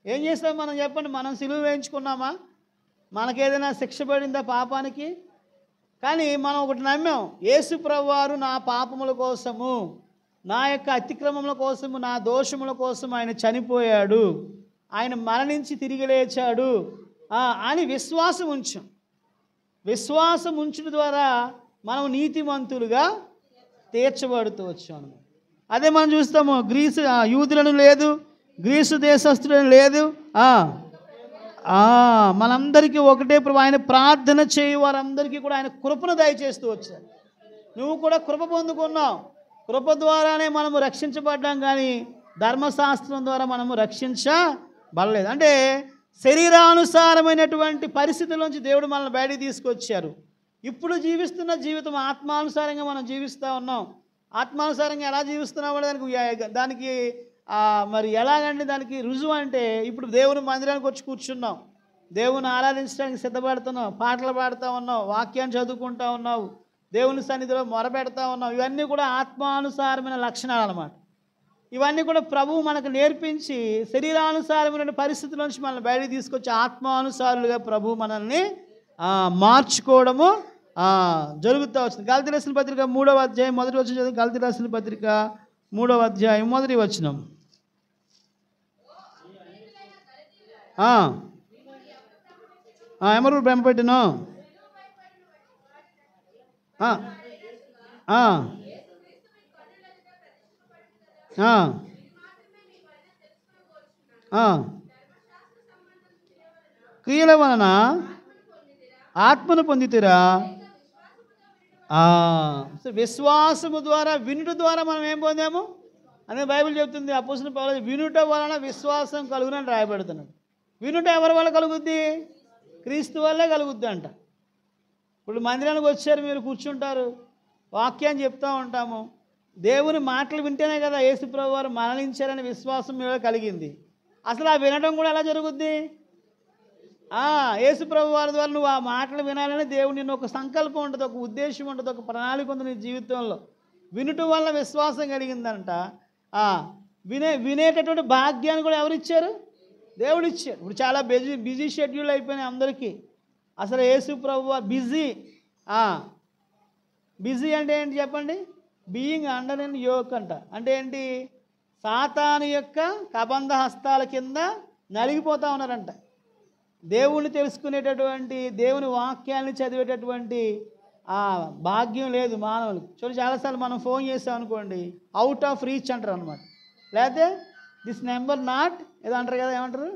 ఏం చేస్తాం మనం చెప్పండి? మనం సిలువ వేయించుకున్నామా? మనకేదైనా శిక్ష పడిందా పాపానికి? కానీ మనం ఒకటి నమ్మాం, యేసు ప్రభువారు నా పాపముల కోసము, నా యొక్క అతిక్రమముల కోసము, నా దోషముల కోసం ఆయన చనిపోయాడు, ఆయన మరణించి తిరిగి లేచాడు అని విశ్వాసం ఉంచాం. విశ్వాసం ఉంచడం ద్వారా మనం నీతిమంతులుగా తీర్చబడుతూ వచ్చాం. అదే మనం చూస్తాము, గ్రీసు యూదులను లేదు, గ్రీసు దేశస్తులను లేదు, మనందరికీ ఒకటే ఆయన ప్రార్థన చేయి వారందరికీ కూడా ఆయన కృపను దయచేస్తూ వచ్చారు. నువ్వు కూడా కృప పొందుకున్నావు. కృప ద్వారానే మనము రక్షించబడ్డాం, కానీ ధర్మశాస్త్రం ద్వారా మనము రక్షించబడలేదు. అంటే శరీరానుసారమైనటువంటి పరిస్థితుల్లోంచి దేవుడు మనల్ని బయటికి తీసుకొచ్చారు. ఇప్పుడు జీవిస్తున్న జీవితం ఆత్మానుసారంగా మనం జీవిస్తూ ఉన్నాం. ఆత్మానుసారంగా ఎలా జీవిస్తున్నాం కూడా దానికి మరి ఎలాగంటే దానికి రుజువు అంటే, ఇప్పుడు దేవుని మందిరానికి వచ్చి కూర్చున్నాం, దేవుని ఆరాధించడానికి సిద్ధపడుతున్నావు, పాటలు పాడుతూ ఉన్నావు, వాక్యాన్ని చదువుకుంటూ ఉన్నావు, దేవుని సన్నిధిలో మొరపెడతా ఉన్నావు. ఇవన్నీ కూడా ఆత్మానుసారమైన లక్షణాలు అన్నమాట. ఇవన్నీ కూడా ప్రభువు మనకు నేర్పించి శరీరానుసారమైన పరిస్థితుల నుంచి మనల్ని బయటికి తీసుకొచ్చి ఆత్మానుసారులుగా ప్రభువు మనల్ని మార్చుకోవడము జరుగుతూ వచ్చింది. గలతీ రాసిన పత్రిక 3వ అధ్యాయం మొదటి వచనం చదువు. గలతీ రాసిన పత్రిక 3వ అధ్యాయం మొదటి వచనం. ఎవరు భ్రమపెట్టినో క్రియల వలన ఆత్మను పొందితిరా. విశ్వాసము ద్వారా, వినుట ద్వారా మనం ఏం పొందాము అనే బైబిల్ చెప్తుంది. అపోస్తలుడైన పౌలు వినుట వలన విశ్వాసం కలుగునని రాయబడుతున్నాడు. వినుట ఎవరి వల్ల కలుగుద్ది? క్రీస్తు వల్లే కలుగుద్ది అంట. ఇప్పుడు మందిరానికి వచ్చారు, మీరు కూర్చుంటారు, వాక్యాన్ని చెప్తూ ఉంటాము. దేవుని మాటలు వింటేనే కదా యేసు ప్రభువు వారు మరణించారనే విశ్వాసం మీలో కలిగింది. అసలు ఆ వినడం కూడా ఎలా జరుగుద్ది? యేసు ప్రభువు వారి ద్వారా నువ్వు ఆ మాటలు వినాలని దేవుడు నిన్ను ఒక సంకల్పం ఉంటుంది, ఒక ఉద్దేశం ఉంటుంది, ఒక ప్రణాళిక ఉంది నీ జీవితంలో. వినటం వల్ల విశ్వాసం కలిగిందంట. వినేటటువంటి భాగ్యాన్ని కూడా ఎవరిచ్చారు? దేవుడు ఇచ్చాడు. ఇప్పుడు చాలా బిజీ షెడ్యూల్ అయిపోయినాయి అందరికీ. అసలు యేసు ప్రభువు బిజీ అంటే ఏంటి చెప్పండి? బీయింగ్ అండర్ ఇన్ యోక్ అంట. అంటే ఏంటి? సాతాను యొక్క కబంధ హస్తాల కింద నలిగిపోతూ ఉన్నారంట. దేవుణ్ణి తెలుసుకునేటటువంటి, దేవుని వాక్యాన్ని చదివేటటువంటి భాగ్యం లేదు మానవులకు. చూడండి, చాలాసార్లు మనం ఫోన్ చేసాం అనుకోండి, అవుట్ ఆఫ్ రీచ్ అంటారు అనమాట. లేకపోతే దిస్ నెంబర్ నాట్ ఏదో అంటారు కదా, ఏమంటారు,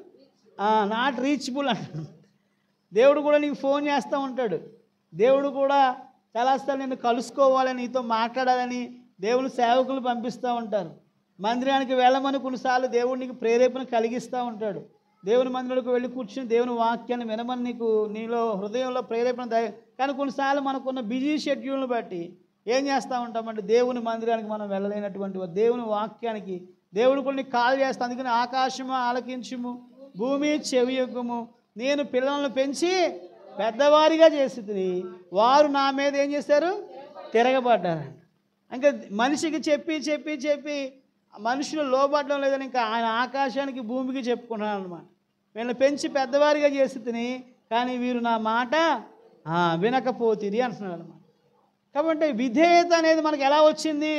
నాట్ రీచబుల్ అంటారు. దేవుడు కూడా నీకు ఫోన్ చేస్తూ ఉంటాడు. దేవుడు కూడా చాలాసార్లు నిన్ను కలుసుకోవాలని, నీతో మాట్లాడాలని దేవుని సేవకులు పంపిస్తూ ఉంటారు. మందిరానికి వెళ్ళమని కొన్నిసార్లు దేవుడు నీకు ప్రేరేపణ కలిగిస్తూ ఉంటాడు. దేవుని మందిరానికి వెళ్ళి కూర్చుని దేవుని వాక్యాన్ని వినమని నీలో హృదయంలో ప్రేరేపణ కానీ కొన్నిసార్లు మనకున్న బిజీ షెడ్యూల్ని బట్టి ఏం చేస్తూ ఉంటామంటే దేవుని మందిరానికి మనం వెళ్ళలేనటువంటి దేవుని వాక్యానికి దేవుడు కొన్ని కాల్ చేస్తా. అందుకని ఆకాశము ఆలకించుము, భూమి చెవియొగ్గుము, నేను పిల్లలను పెంచి పెద్దవారిగా చేసి వారు నా మీద ఏం చేశారు? తిరగబడ్డారంట. ఇంకా మనిషికి చెప్పి చెప్పి చెప్పి మనుషులు లోబడడం లేదని ఇంకా ఆయన ఆకాశానికి భూమికి చెప్పుకున్నాను అనమాట. వీళ్ళని పెంచి పెద్దవారిగా చేసి కానీ వీరు నా మాట వినకపోతిరి అంటున్నాడు అనమాట. కాబట్టి విధేయత అనేది మనకు ఎలా వచ్చింది?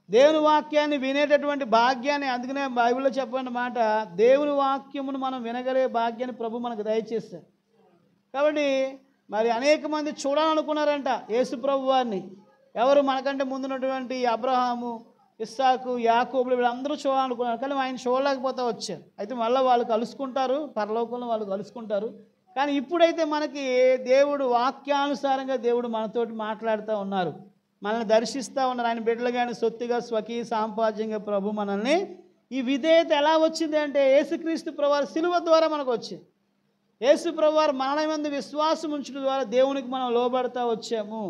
దేవుని వాక్యాన్ని వినేటటువంటి భాగ్యాన్ని, అందుకనే బైబిల్లో చెప్పిన మాట, దేవుని వాక్యమును మనం వినగలిగే భాగ్యాన్ని ప్రభు మనకు దయచేశారు. కాబట్టి మరి అనేక మంది చూడాలనుకున్నారంట యేసు ప్రభు వారిని. ఎవరు? మనకంటే ముందున్నటువంటి అబ్రహాము, ఇస్సాకు, యాకోబులు వీళ్ళందరూ చూడాలనుకున్నారు, కానీ ఆయన చూడలేకపోతే వచ్చారు. అయితే మళ్ళీ వాళ్ళు కలుసుకుంటారు, పరలోకంలో వాళ్ళు కలుసుకుంటారు. కానీ ఇప్పుడైతే మనకి దేవుడు వాక్యానుసారంగా దేవుడు మనతోటి మాట్లాడుతూ ఉన్నారు, మనల్ని దర్శిస్తూ ఉన్నారు. ఆయన బిడ్డలుగానే సొత్తుగా స్వకీయ సాంపాద్యంగా ప్రభు మనల్ని. ఈ విధేయత ఎలా వచ్చింది అంటే యేసుక్రీస్తు ప్రభువారు సిలువ ద్వారా మనకు వచ్చింది. యేసు ప్రభువారు మరణమందు విశ్వాసం ఉంచడం ద్వారా దేవునికి మనం లోబడతా వచ్చాము.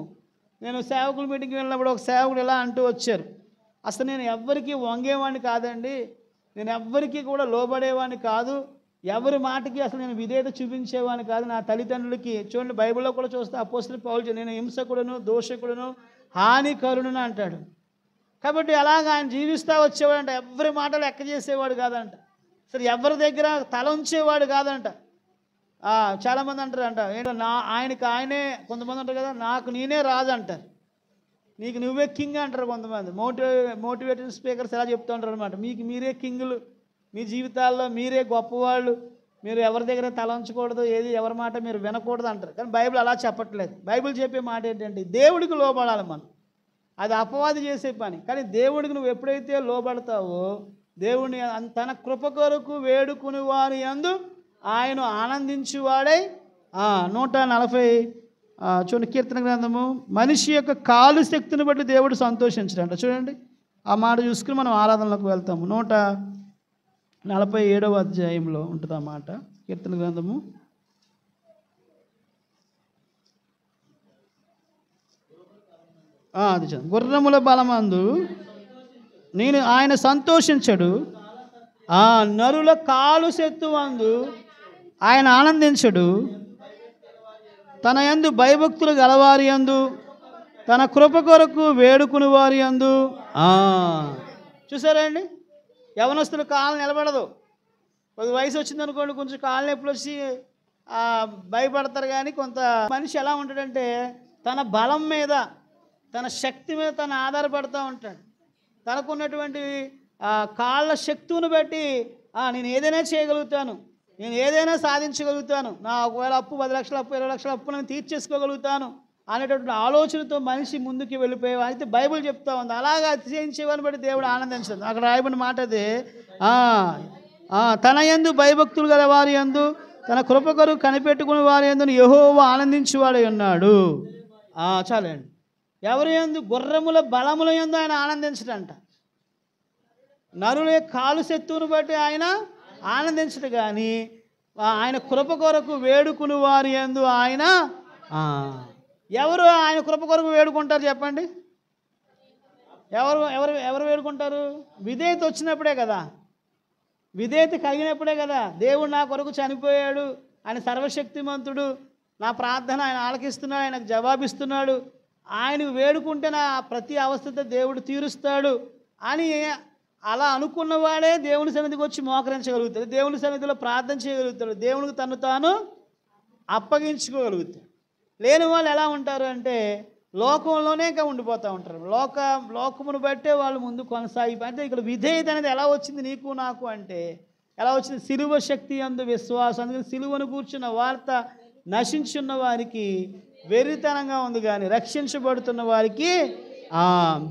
నేను సేవకుల మీటింగ్కి వెళ్ళినప్పుడు ఒక సేవకుడు ఇలా అంటూ వచ్చారు, అసలు నేను ఎవ్వరికీ వంగేవాడిని కాదండి, నేను ఎవ్వరికీ కూడా లోబడేవాడిని కాదు, ఎవరి మాటకి అసలు నేను విధేయత చూపించేవాడిని కాదు. నా తల్లిదండ్రులకి చూడండి, బైబిల్లో కూడా చూస్తే అపోస్తలుడు పౌలు నేను హింసకుడును, దోషకుడును, హానికరుడును అంటాడు. కాబట్టి అలాగ ఆయన జీవిస్తూ వచ్చేవాడంట. ఎవరి మాటలు లెక్క చేసేవాడు కాదంట, అసలు ఎవరి దగ్గర తల ఉంచేవాడు కాదంట. చాలామంది అంటారు అంట, ఏంటో ఆయనకి ఆయనే, కొంతమంది అంటారు కదా, నాకు నేనే రాజు అంటారు, నీకు నువ్వే కింగ్ అంటారు కొంతమంది. మోటివేషన్ స్పీకర్స్ ఎలా చెప్తూ ఉంటారు అనమాట, మీకు మీరే కింగులు, మీ జీవితాల్లో మీరే గొప్పవాళ్ళు, మీరు ఎవరి దగ్గర తల ఉంచకూడదు, ఏది ఎవరి మాట మీరు వినకూడదు అంటారు. కానీ బైబిల్ అలా చెప్పట్లేదు. బైబిల్ చెప్పే మాట ఏంటంటే దేవుడికి లోబడాలి మనం, అది అపవాది చేసే పని. కానీ దేవుడికి నువ్వు ఎప్పుడైతే లోబడతావో, దేవుడిని తన కృప కొరకు వేడుకుని వారి యందు ఆయన ఆనందించువాడై 140 చూడండి కీర్తన గ్రంథము, మనిషి యొక్క కాలు శక్తిని బట్టి దేవుడు సంతోషించడంట. చూడండి ఆ మాట చూసుకుని మనం ఆరాధనలోకి వెళ్తాము. 147వ అధ్యాయంలో ఉంటుంది ఆ మాట, కీర్తన గ్రంథము. అది గుర్రముల బలమందు నేను ఆయన సంతోషించడు, నరుల కాలు శక్తివందు ఆయన ఆనందించడు, తన యందు భయభక్తులు గలవారి యందు తన కృప కొరకు వేడుకుని వారి యందు. చూసారా అండి, యవనస్తులు కాలు నిలబడదు. కొద్ది వయసు వచ్చిందనుకోండి, కొంచెం కాలు నొప్పులు వచ్చి భయపడతారు. కానీ కొంత మనిషి ఎలా ఉంటాడంటే తన బలం మీద, తన శక్తి మీద తను ఆధారపడుతూ ఉంటాడు. తనకున్నటువంటి కాళ్ళ శక్తిని బట్టి నేను ఏదైనా చేయగలుగుతాను, నేను ఏదైనా సాధించగలుగుతాను, నా ఒకవేళ అప్పు 10 లక్షల అప్పు 20 లక్షల అప్పు నేను తీర్చేసుకోగలుగుతాను అనేటటువంటి ఆలోచనతో మనిషి ముందుకు వెళ్ళిపోయేవా. అయితే బైబిల్ చెప్తా ఉంది, అలాగా అతిశయించేవాని బట్టి దేవుడు ఆనందించదు. అక్కడ రాయబడిన మాట అది, తన యందు భయభక్తులు గల వారి యందు తన కృప కొరకు కనిపెట్టుకుని వారి యందు యెహోవా ఆనందించువాడై ఉన్నాడు. చాలండి. ఎవరి యందు? గుర్రముల బలముల యందు ఆయన ఆనందించడంట. నరుల కాలు శక్తువును బట్టి ఆయన ఆనందించడు, కానీ ఆయన కృప కొరకు వేడుకుని వారి యందు ఆయన. ఎవరు ఆయన కృప కొరకు వేడుకుంటారు చెప్పండి? ఎవరు ఎవరు ఎవరు వేడుకుంటారు? విధేయత వచ్చినప్పుడే కదా, విధేయత కలిగినప్పుడే కదా. దేవుడు నా కొరకు చనిపోయాడు, ఆయన సర్వశక్తిమంతుడు, నా ప్రార్థన ఆయన ఆలకిస్తున్నాడు, ఆయనకు జవాబిస్తున్నాడు, ఆయనకు వేడుకుంటే నా ప్రతి అవస్థతో దేవుడు తీరుస్తాడు అని అలా అనుకున్నవాడే దేవుని సన్నిధికి వచ్చి మోకరించగలుగుతాడు, దేవుని సన్నిధిలో ప్రార్థన చేయగలుగుతాడు, దేవునికి తను తాను అప్పగించుకోగలుగుతాడు. లేని వాళ్ళు ఎలా ఉంటారు అంటే లోకంలోనే ఉండిపోతూ ఉంటారు. లోకమును బట్టే వాళ్ళు ముందు కొనసాగిపోయి. అంటే ఇక్కడ విధేయత అనేది ఎలా వచ్చింది నీకు నాకు అంటే ఎలా వచ్చింది? సిలువ శక్తి యందు విశ్వాసం. అందుకని సిలువను కూర్చున్న వార్త నశించున్న వారికి వెర్రితనంగా ఉంది, కానీ రక్షించబడుతున్న వారికి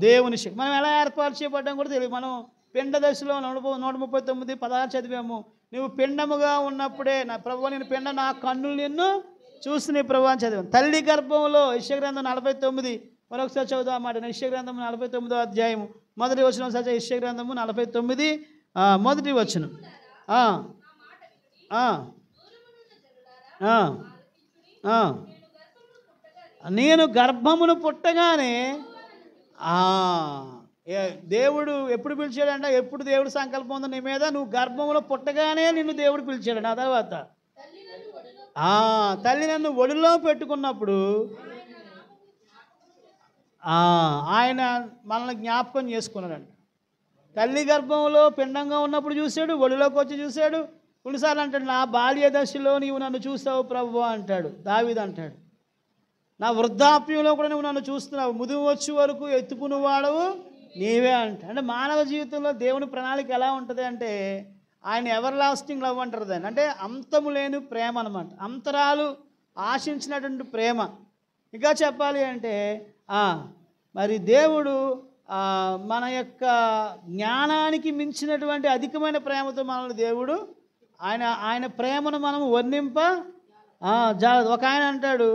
దేవుని శక్తి. మనం ఎలా ఏర్పాటు చేయబడ్డాం కూడా తెలియదు. మనం పిండ దశలో 139:16 చదివాము. నువ్వు పిండముగా ఉన్నప్పుడే నా ప్రభువా నేను పిండ, నా కన్నులు నిన్ను చూసి నీ ప్రభు అని చదివాను. తల్లి గర్భంలో యెషయా గ్రంథం 49, మరొకసారి చదువుదాం అన్నమాట. యెషయా గ్రంథం 49వ అధ్యాయము మొదటి వచనం. సరే యెషయా గ్రంథము 49 మొదటి వచనం. నేను గర్భమును పుట్టగానే దేవుడు ఎప్పుడు పిలిచాడంట? ఎప్పుడు దేవుడు సంకల్పం ఉందో నీ మీద? నువ్వు గర్భంలో పుట్టగానే నిన్ను దేవుడు పిలిచాడు. ఆ తర్వాత తల్లి నన్ను ఒడిలో పెట్టుకున్నప్పుడు ఆయన మనల్ని జ్ఞాపకం చేసుకున్నాడంట. తల్లి గర్భంలో పిండంగా ఉన్నప్పుడు చూశాడు, ఒడిలోకి వచ్చి చూశాడు. కొన్నిసార్లు అంటాడు, నా బాల్య దశలో నీవు నన్ను చూసావు ప్రభువా అంటాడు దావీదు అంటాడు. నా వృద్ధాప్యంలో కూడా నువ్వు నన్ను చూస్తున్నావు, ముదువు వచ్చే వరకు ఎత్తుకుని వాడవు నీవే అంట. అంటే మానవ జీవితంలో దేవుని ప్రణాళిక ఎలా ఉంటుంది అంటే ఆయన ఎవర్ లాస్టింగ్ లవ్ అంటారు దాన్ని. అంటే అంతము లేని ప్రేమ అనమాట, అంతరాలు ఆశించినటువంటి ప్రేమ. ఇంకా చెప్పాలి అంటే మరి దేవుడు మన యొక్క జ్ఞానానికి మించినటువంటి అధికమైన ప్రేమతో మనల్ని దేవుడు ఆయన ప్రేమను మనము వర్ణింప జాగ్రత్త. ఒక ఆయన అంటాడు,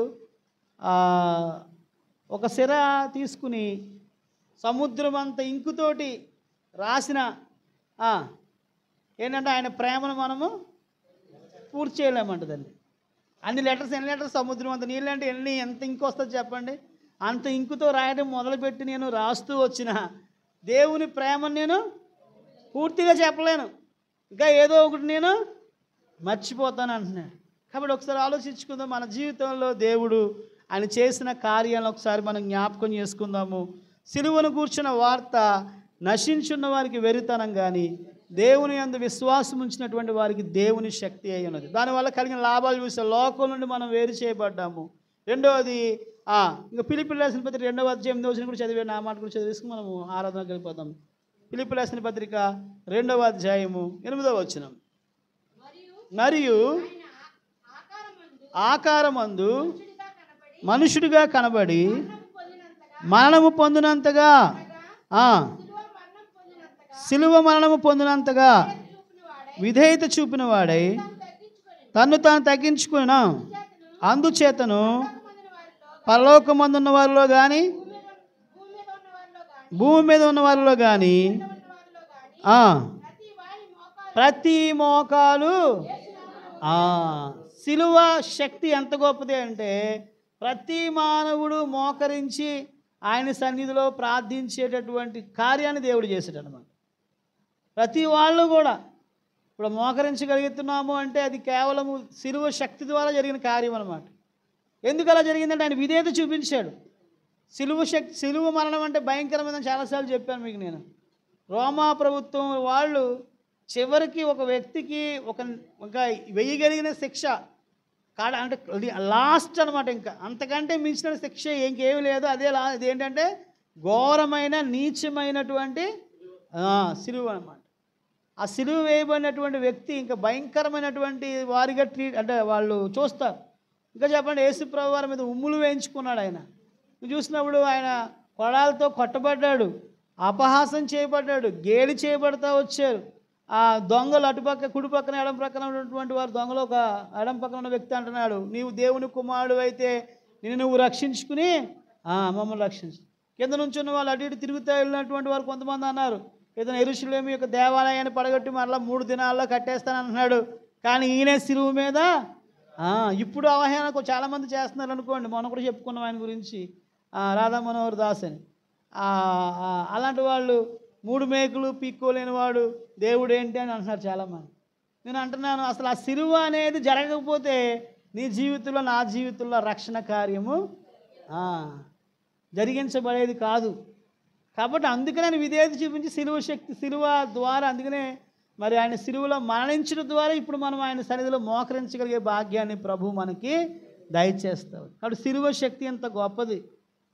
ఒక సిర తీసుకుని సముద్రం అంత ఇంకుతోటి రాసిన ఏంటంటే ఆయన ప్రేమను మనము పూర్తి చేయలేమంటుందండి. ఎన్ని లెటర్స్ సముద్రం అంత నీళ్ళు అంటే ఎంత ఇంకు వస్తుంది చెప్పండి? అంత ఇంకుతో రాయడం మొదలుపెట్టి నేను రాస్తూ వచ్చిన దేవుని ప్రేమను నేను పూర్తిగా చెప్పలేను, ఇంకా ఏదో ఒకటి నేను మర్చిపోతాను అంటున్నాడు. కాబట్టి ఒకసారి ఆలోచించుకుందాం, మన జీవితంలో దేవుడు ఆయన చేసిన కార్యాలను ఒకసారి మనం జ్ఞాపకం చేసుకుందాము. సిలువను కూర్చున్న వార్త నశించున్న వారికి వెరితనం, కానీ దేవుని యందు విశ్వాసం ఉంచినటువంటి వారికి దేవుని శక్తి అయి ఉన్నది. దానివల్ల కలిగిన లాభాలు చూస్తే లోకం నుండి మనం వేరు చేయబడ్డాము. రెండవది ఇంకా ఫిలిప్పీయులకు రాసిన పత్రిక 2వ అధ్యాయం 8వ వచనం కూడా చదివాను. ఆ మాట కూడా చదివేసుకుని మనము ఆరాధనకు వెళ్ళిపోతాం. ఫిలిప్పీయులకు రాసిన పత్రిక 2వ అధ్యాయము 8వ వచనం. మరియు ఆకారమందు మనుషుడిగా కనబడి మరణము పొందినంతగా, సిలువ మరణము పొందినంతగా విధేయత చూపిన వాడై తన్ను తాను తగ్గించుకున్న, అందుచేతను పరలోకమందున్న వారిలో కానీ భూమి మీద ఉన్న వారిలో కానీ ప్రతి మోకాలు, సిలువ శక్తి ఎంత గొప్పది అంటే ప్రతి మానవుడు మోకరించి ఆయన సన్నిధిలో ప్రార్థించేటటువంటి కార్యాన్ని దేవుడు చేశాడు అన్నమాట. ప్రతి వాళ్ళు కూడా ఇప్పుడు మోకరించగలుగుతున్నాము అంటే అది కేవలము సిలువ శక్తి ద్వారా జరిగిన కార్యం అన్నమాట. ఎందుకు అలా జరిగిందంటే ఆయన విధేయత చూపించాడు. సిలువ మరణం అంటే భయంకరమైనదని చాలాసార్లు చెప్పాను మీకు నేను. రోమా ప్రభుత్వం వాళ్ళు చివరికి ఒక వ్యక్తికి ఒక వేయగలిగిన శిక్ష అంటే లాస్ట్ అనమాట, ఇంకా అంతకంటే మించిన శిక్ష ఇంకేమీ లేదు. అదేంటంటే ఘోరమైన నీచమైనటువంటి సిలువ అనమాట. ఆ సిలువ వేయబడినటువంటి వ్యక్తి ఇంకా భయంకరమైనటువంటి వారిగా అంటే వాళ్ళు చూస్తారు. ఇంకా చెప్పండి, యేసుప్రభు వారి మీద ఉమ్ములు వేయించుకున్నాడు ఆయన. చూసినప్పుడు ఆయన కొడాలతో కొట్టబడ్డాడు, అపహాసం చేయబడ్డాడు, గేలి చేయబడతా వచ్చారు. ఆ దొంగలు అటుపక్క కుడి పక్కన ఎడం పక్కన ఉన్నటువంటి వారు, దొంగలు ఒక ఎడం పక్కన ఉన్న వ్యక్తి అంటున్నాడు, నీవు దేవుని కుమారుడు అయితే నిన్ను నువ్వు రక్షించుకుని మమ్మల్ని రక్షించు. కింద నుంచి ఉన్న వాళ్ళు అటు ఇటు తిరుగుతూ వెళ్ళినటువంటి వారు కొంతమంది అన్నారు, ఏదైనా యెరూషలేము యొక్క దేవాలయాన్ని పడగొట్టి మరలా 3 దినాల్లో కట్టేస్తానంటున్నాడు. కానీ ఈయనే సిలువ మీద ఇప్పుడు అవహేళన చాలామంది చేస్తున్నారు అనుకోండి. మనం కూడా చెప్పుకున్నాం ఆయన గురించి, రాధా మనోహర్ దాస్ అని. అలాంటి వాళ్ళు 3 మేకులు పీక్కోలేని వాడు దేవుడు ఏంటి అని అంటున్నారు చాలామంది. నేను అంటున్నాను, అసలు ఆ సిలువ అనేది జరగకపోతే నీ జీవితంలో నా జీవితంలో రక్షణ కార్యము జరిగించబడేది కాదు. కాబట్టి అందుకనే ఆయన విధేయత చూపించి సిలువ ద్వారా, అందుకనే మరి ఆయన సిలువలో మరణించడం ద్వారా ఇప్పుడు మనం ఆయన సన్నిధిలో మోకరించగలిగే భాగ్యాన్ని ప్రభు మనకి దయచేస్తాం. కాబట్టి సిలువ శక్తి ఎంత గొప్పది.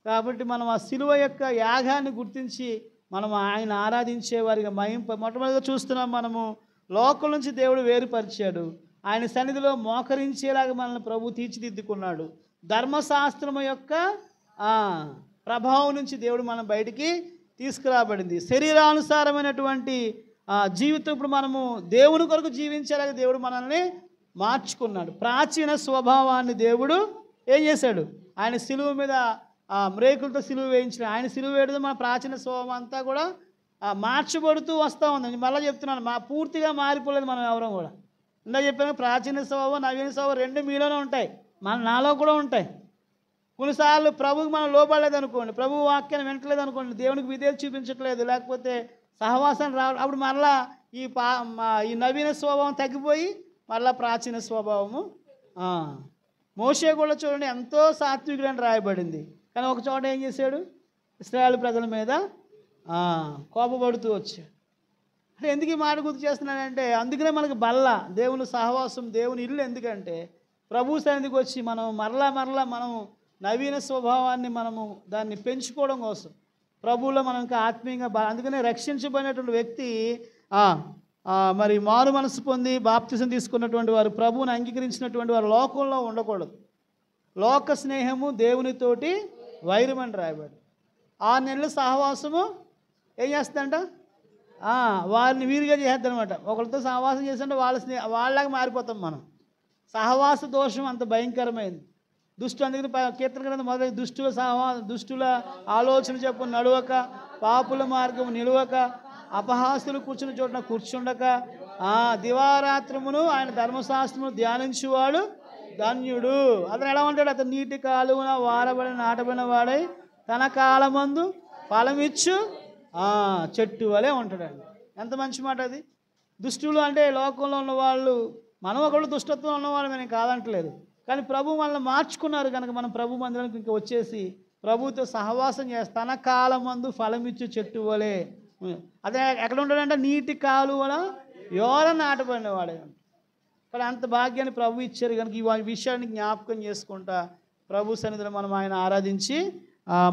కాబట్టి మనం ఆ సిలువ యొక్క యాగాన్ని గుర్తించి మనం ఆయన ఆరాధించేవారిగా మొట్టమొదటిగా చూస్తున్నాం. మనము లోకం నుంచి దేవుడు వేరుపరిచాడు, ఆయన సన్నిధిలో మోకరించేలాగా మనల్ని ప్రభు తీర్చిదిద్దుకున్నాడు. ధర్మశాస్త్రం యొక్క ప్రభావం నుంచి దేవుడు మనం బయటికి తీసుకురాబడింది. శరీరానుసారమైనటువంటి జీవితం ఇప్పుడు మనము దేవుని కొరకు జీవించేలాగా దేవుడు మనల్ని మార్చుకున్నాడు. ప్రాచీన స్వభావాన్ని దేవుడు ఏం చేశాడు, ఆయన సిలువ మీద మ్రేకులతో సిలువ వేయించిన ఆయన సిలువ వేయడం మన ప్రాచీన స్వభావం అంతా కూడా మార్చబడుతూ వస్తూ ఉంది. మళ్ళీ చెప్తున్నాను, పూర్తిగా మారిపోలేదు మనం ఎవరం కూడా. ఇందా చెప్పాను, ప్రాచీన స్వభావం నవీన స్వభావం 2 మీలోనే ఉంటాయి, నాలో కూడా ఉంటాయి. కొన్నిసార్లు ప్రభుకి మనం లోపడలేదు అనుకోండి, ప్రభు వాక్యాన్ని వినట్లేదు అనుకోండి, దేవునికి విధేయత చూపించట్లేదు, లేకపోతే సహవాసాన్ని రావడం, అప్పుడు మరలా ఈ నవీన స్వభావం తగ్గిపోయి మళ్ళీ ప్రాచీన స్వభావము. మోషే కూడా చూడండి, ఎంతో సాత్వికుడని రాయబడింది, కానీ ఒక చోట ఏం చేశాడు, ఇశ్రాయేలు ప్రజల మీద కోపపడుతూ వచ్చాడు. అంటే ఎందుకు ఈ మాట గుర్తు చేస్తున్నానంటే, అందుకనే మనకు బల్ల దేవుని సహవాసం, దేవుని ఇల్లు. ఎందుకంటే ప్రభు సన్నిధికి వచ్చి మనం మరలా మనం నవీన స్వభావాన్ని మనము దాన్ని పెంచుకోవడం కోసం ప్రభువులో మనం ఇంకా ఆత్మీయంగా అందుకనే రక్షించబడినటువంటి వ్యక్తి మరి మారు మనసు పొంది బాప్తిసం తీసుకున్నటువంటి వారు, ప్రభువుని అంగీకరించినటువంటి వారు లోకంలో ఉండకూడదు. లోక స్నేహము దేవునితోటి వైరమని రాయబడి 6 నెలల సహవాసము ఏం చేస్తుందంట, వారిని వీరిగా చేసేద్దనమాట. ఒకరితో సహవాసం చేస్తుంటే వాళ్ళలాగా మారిపోతాం మనం. సహవాస దోషం అంత భయంకరమైంది. అందుకని కీర్తన గ్రంథం మొదటి దుష్టుల ఆలోచన చెప్పు నడవక, పాపుల మార్గము నిలవక, అపహాసులు కూర్చుని చోటున కూర్చుండక, దివారాత్రమును ఆయన ధర్మశాస్త్రమును ధ్యానించువాడు ధన్యుడు. అతను ఎలా ఉంటాడు, అతను నీటి కాలువన వారబడిన నాటబడిన వాడై తన కాలమందు ఫలమిచ్చు చెట్టు వలె ఉంటాడండి. ఎంత మంచి మాట అది. దుష్టులు అంటే లోకంలో ఉన్న వాళ్ళు, మనం ఒకళ్ళు దుష్టత్వం ఉన్నవాళ్ళు నేను కాదంటలేదు, కానీ ప్రభు మనల్ని మార్చుకున్నారు కనుక మనం ప్రభు మందిరానికి ఇంకా వచ్చేసి ప్రభుతో సహవాసం చేస్తా. తన కాలమందు ఫలమిచ్చు చెట్టు వలె. అదే ఎక్కడ ఉంటాడంటే నీటి కాలువల యోర నాటబడినవాడే. కానీ అంత భాగ్యాన్ని ప్రభు ఇచ్చారు కనుక ఈ విషయాన్ని జ్ఞాపకం చేసుకుంటా ప్రభు సన్నిధిలో మనం ఆయన ఆరాధించి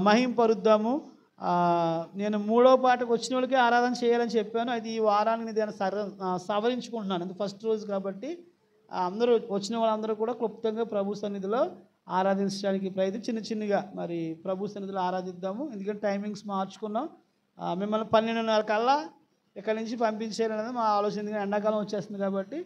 మహింపరుద్దాము. నేను 3వ పాటకు వచ్చిన వాళ్ళకి ఆరాధన చేయాలని చెప్పాను. అది ఈ వారాన్ని నేను సవరించుకుంటున్నాను. ఇది ఫస్ట్ రోజు కాబట్టి అందరూ వచ్చిన వాళ్ళందరూ కూడా క్లుప్తంగా ప్రభు సన్నిధిలో ఆరాధించడానికి ప్రయత్నం చిన్నగా మరి ప్రభు సన్నిధిలో ఆరాధిద్దాము. ఎందుకంటే టైమింగ్స్ మార్చుకున్నాం. మిమ్మల్ని 12:30 కల్లా ఇక్కడి నుంచి పంపించేయాలనేది మా ఆలోచన. ఎందుకంటే ఎండాకాలం వచ్చేస్తుంది కాబట్టి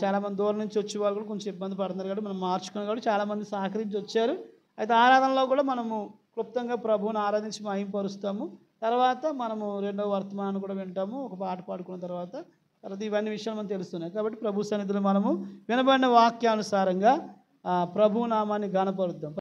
చాలామంది దూరం నుంచి వచ్చే వాళ్ళు కూడా కొంచెం ఇబ్బంది పడుతున్నారు కాబట్టి మనం మార్చుకున్నాం కాబట్టి చాలామంది సహకరించి వచ్చారు. అయితే ఆరాధనలో కూడా మనము క్లుప్తంగా ప్రభువుని ఆరాధించి మహింపరుస్తాము. తర్వాత మనము 2వ వర్తమానాన్ని కూడా వింటాము. ఒక పాట పాడుకున్న తర్వాత ఇవన్నీ విషయాలు మనకు తెలుస్తున్నాయి కాబట్టి ప్రభు సన్నిధిలో మనము వినబడిన వాక్యానుసారంగా ప్రభు నామాన్ని ఘనపరుద్దాం.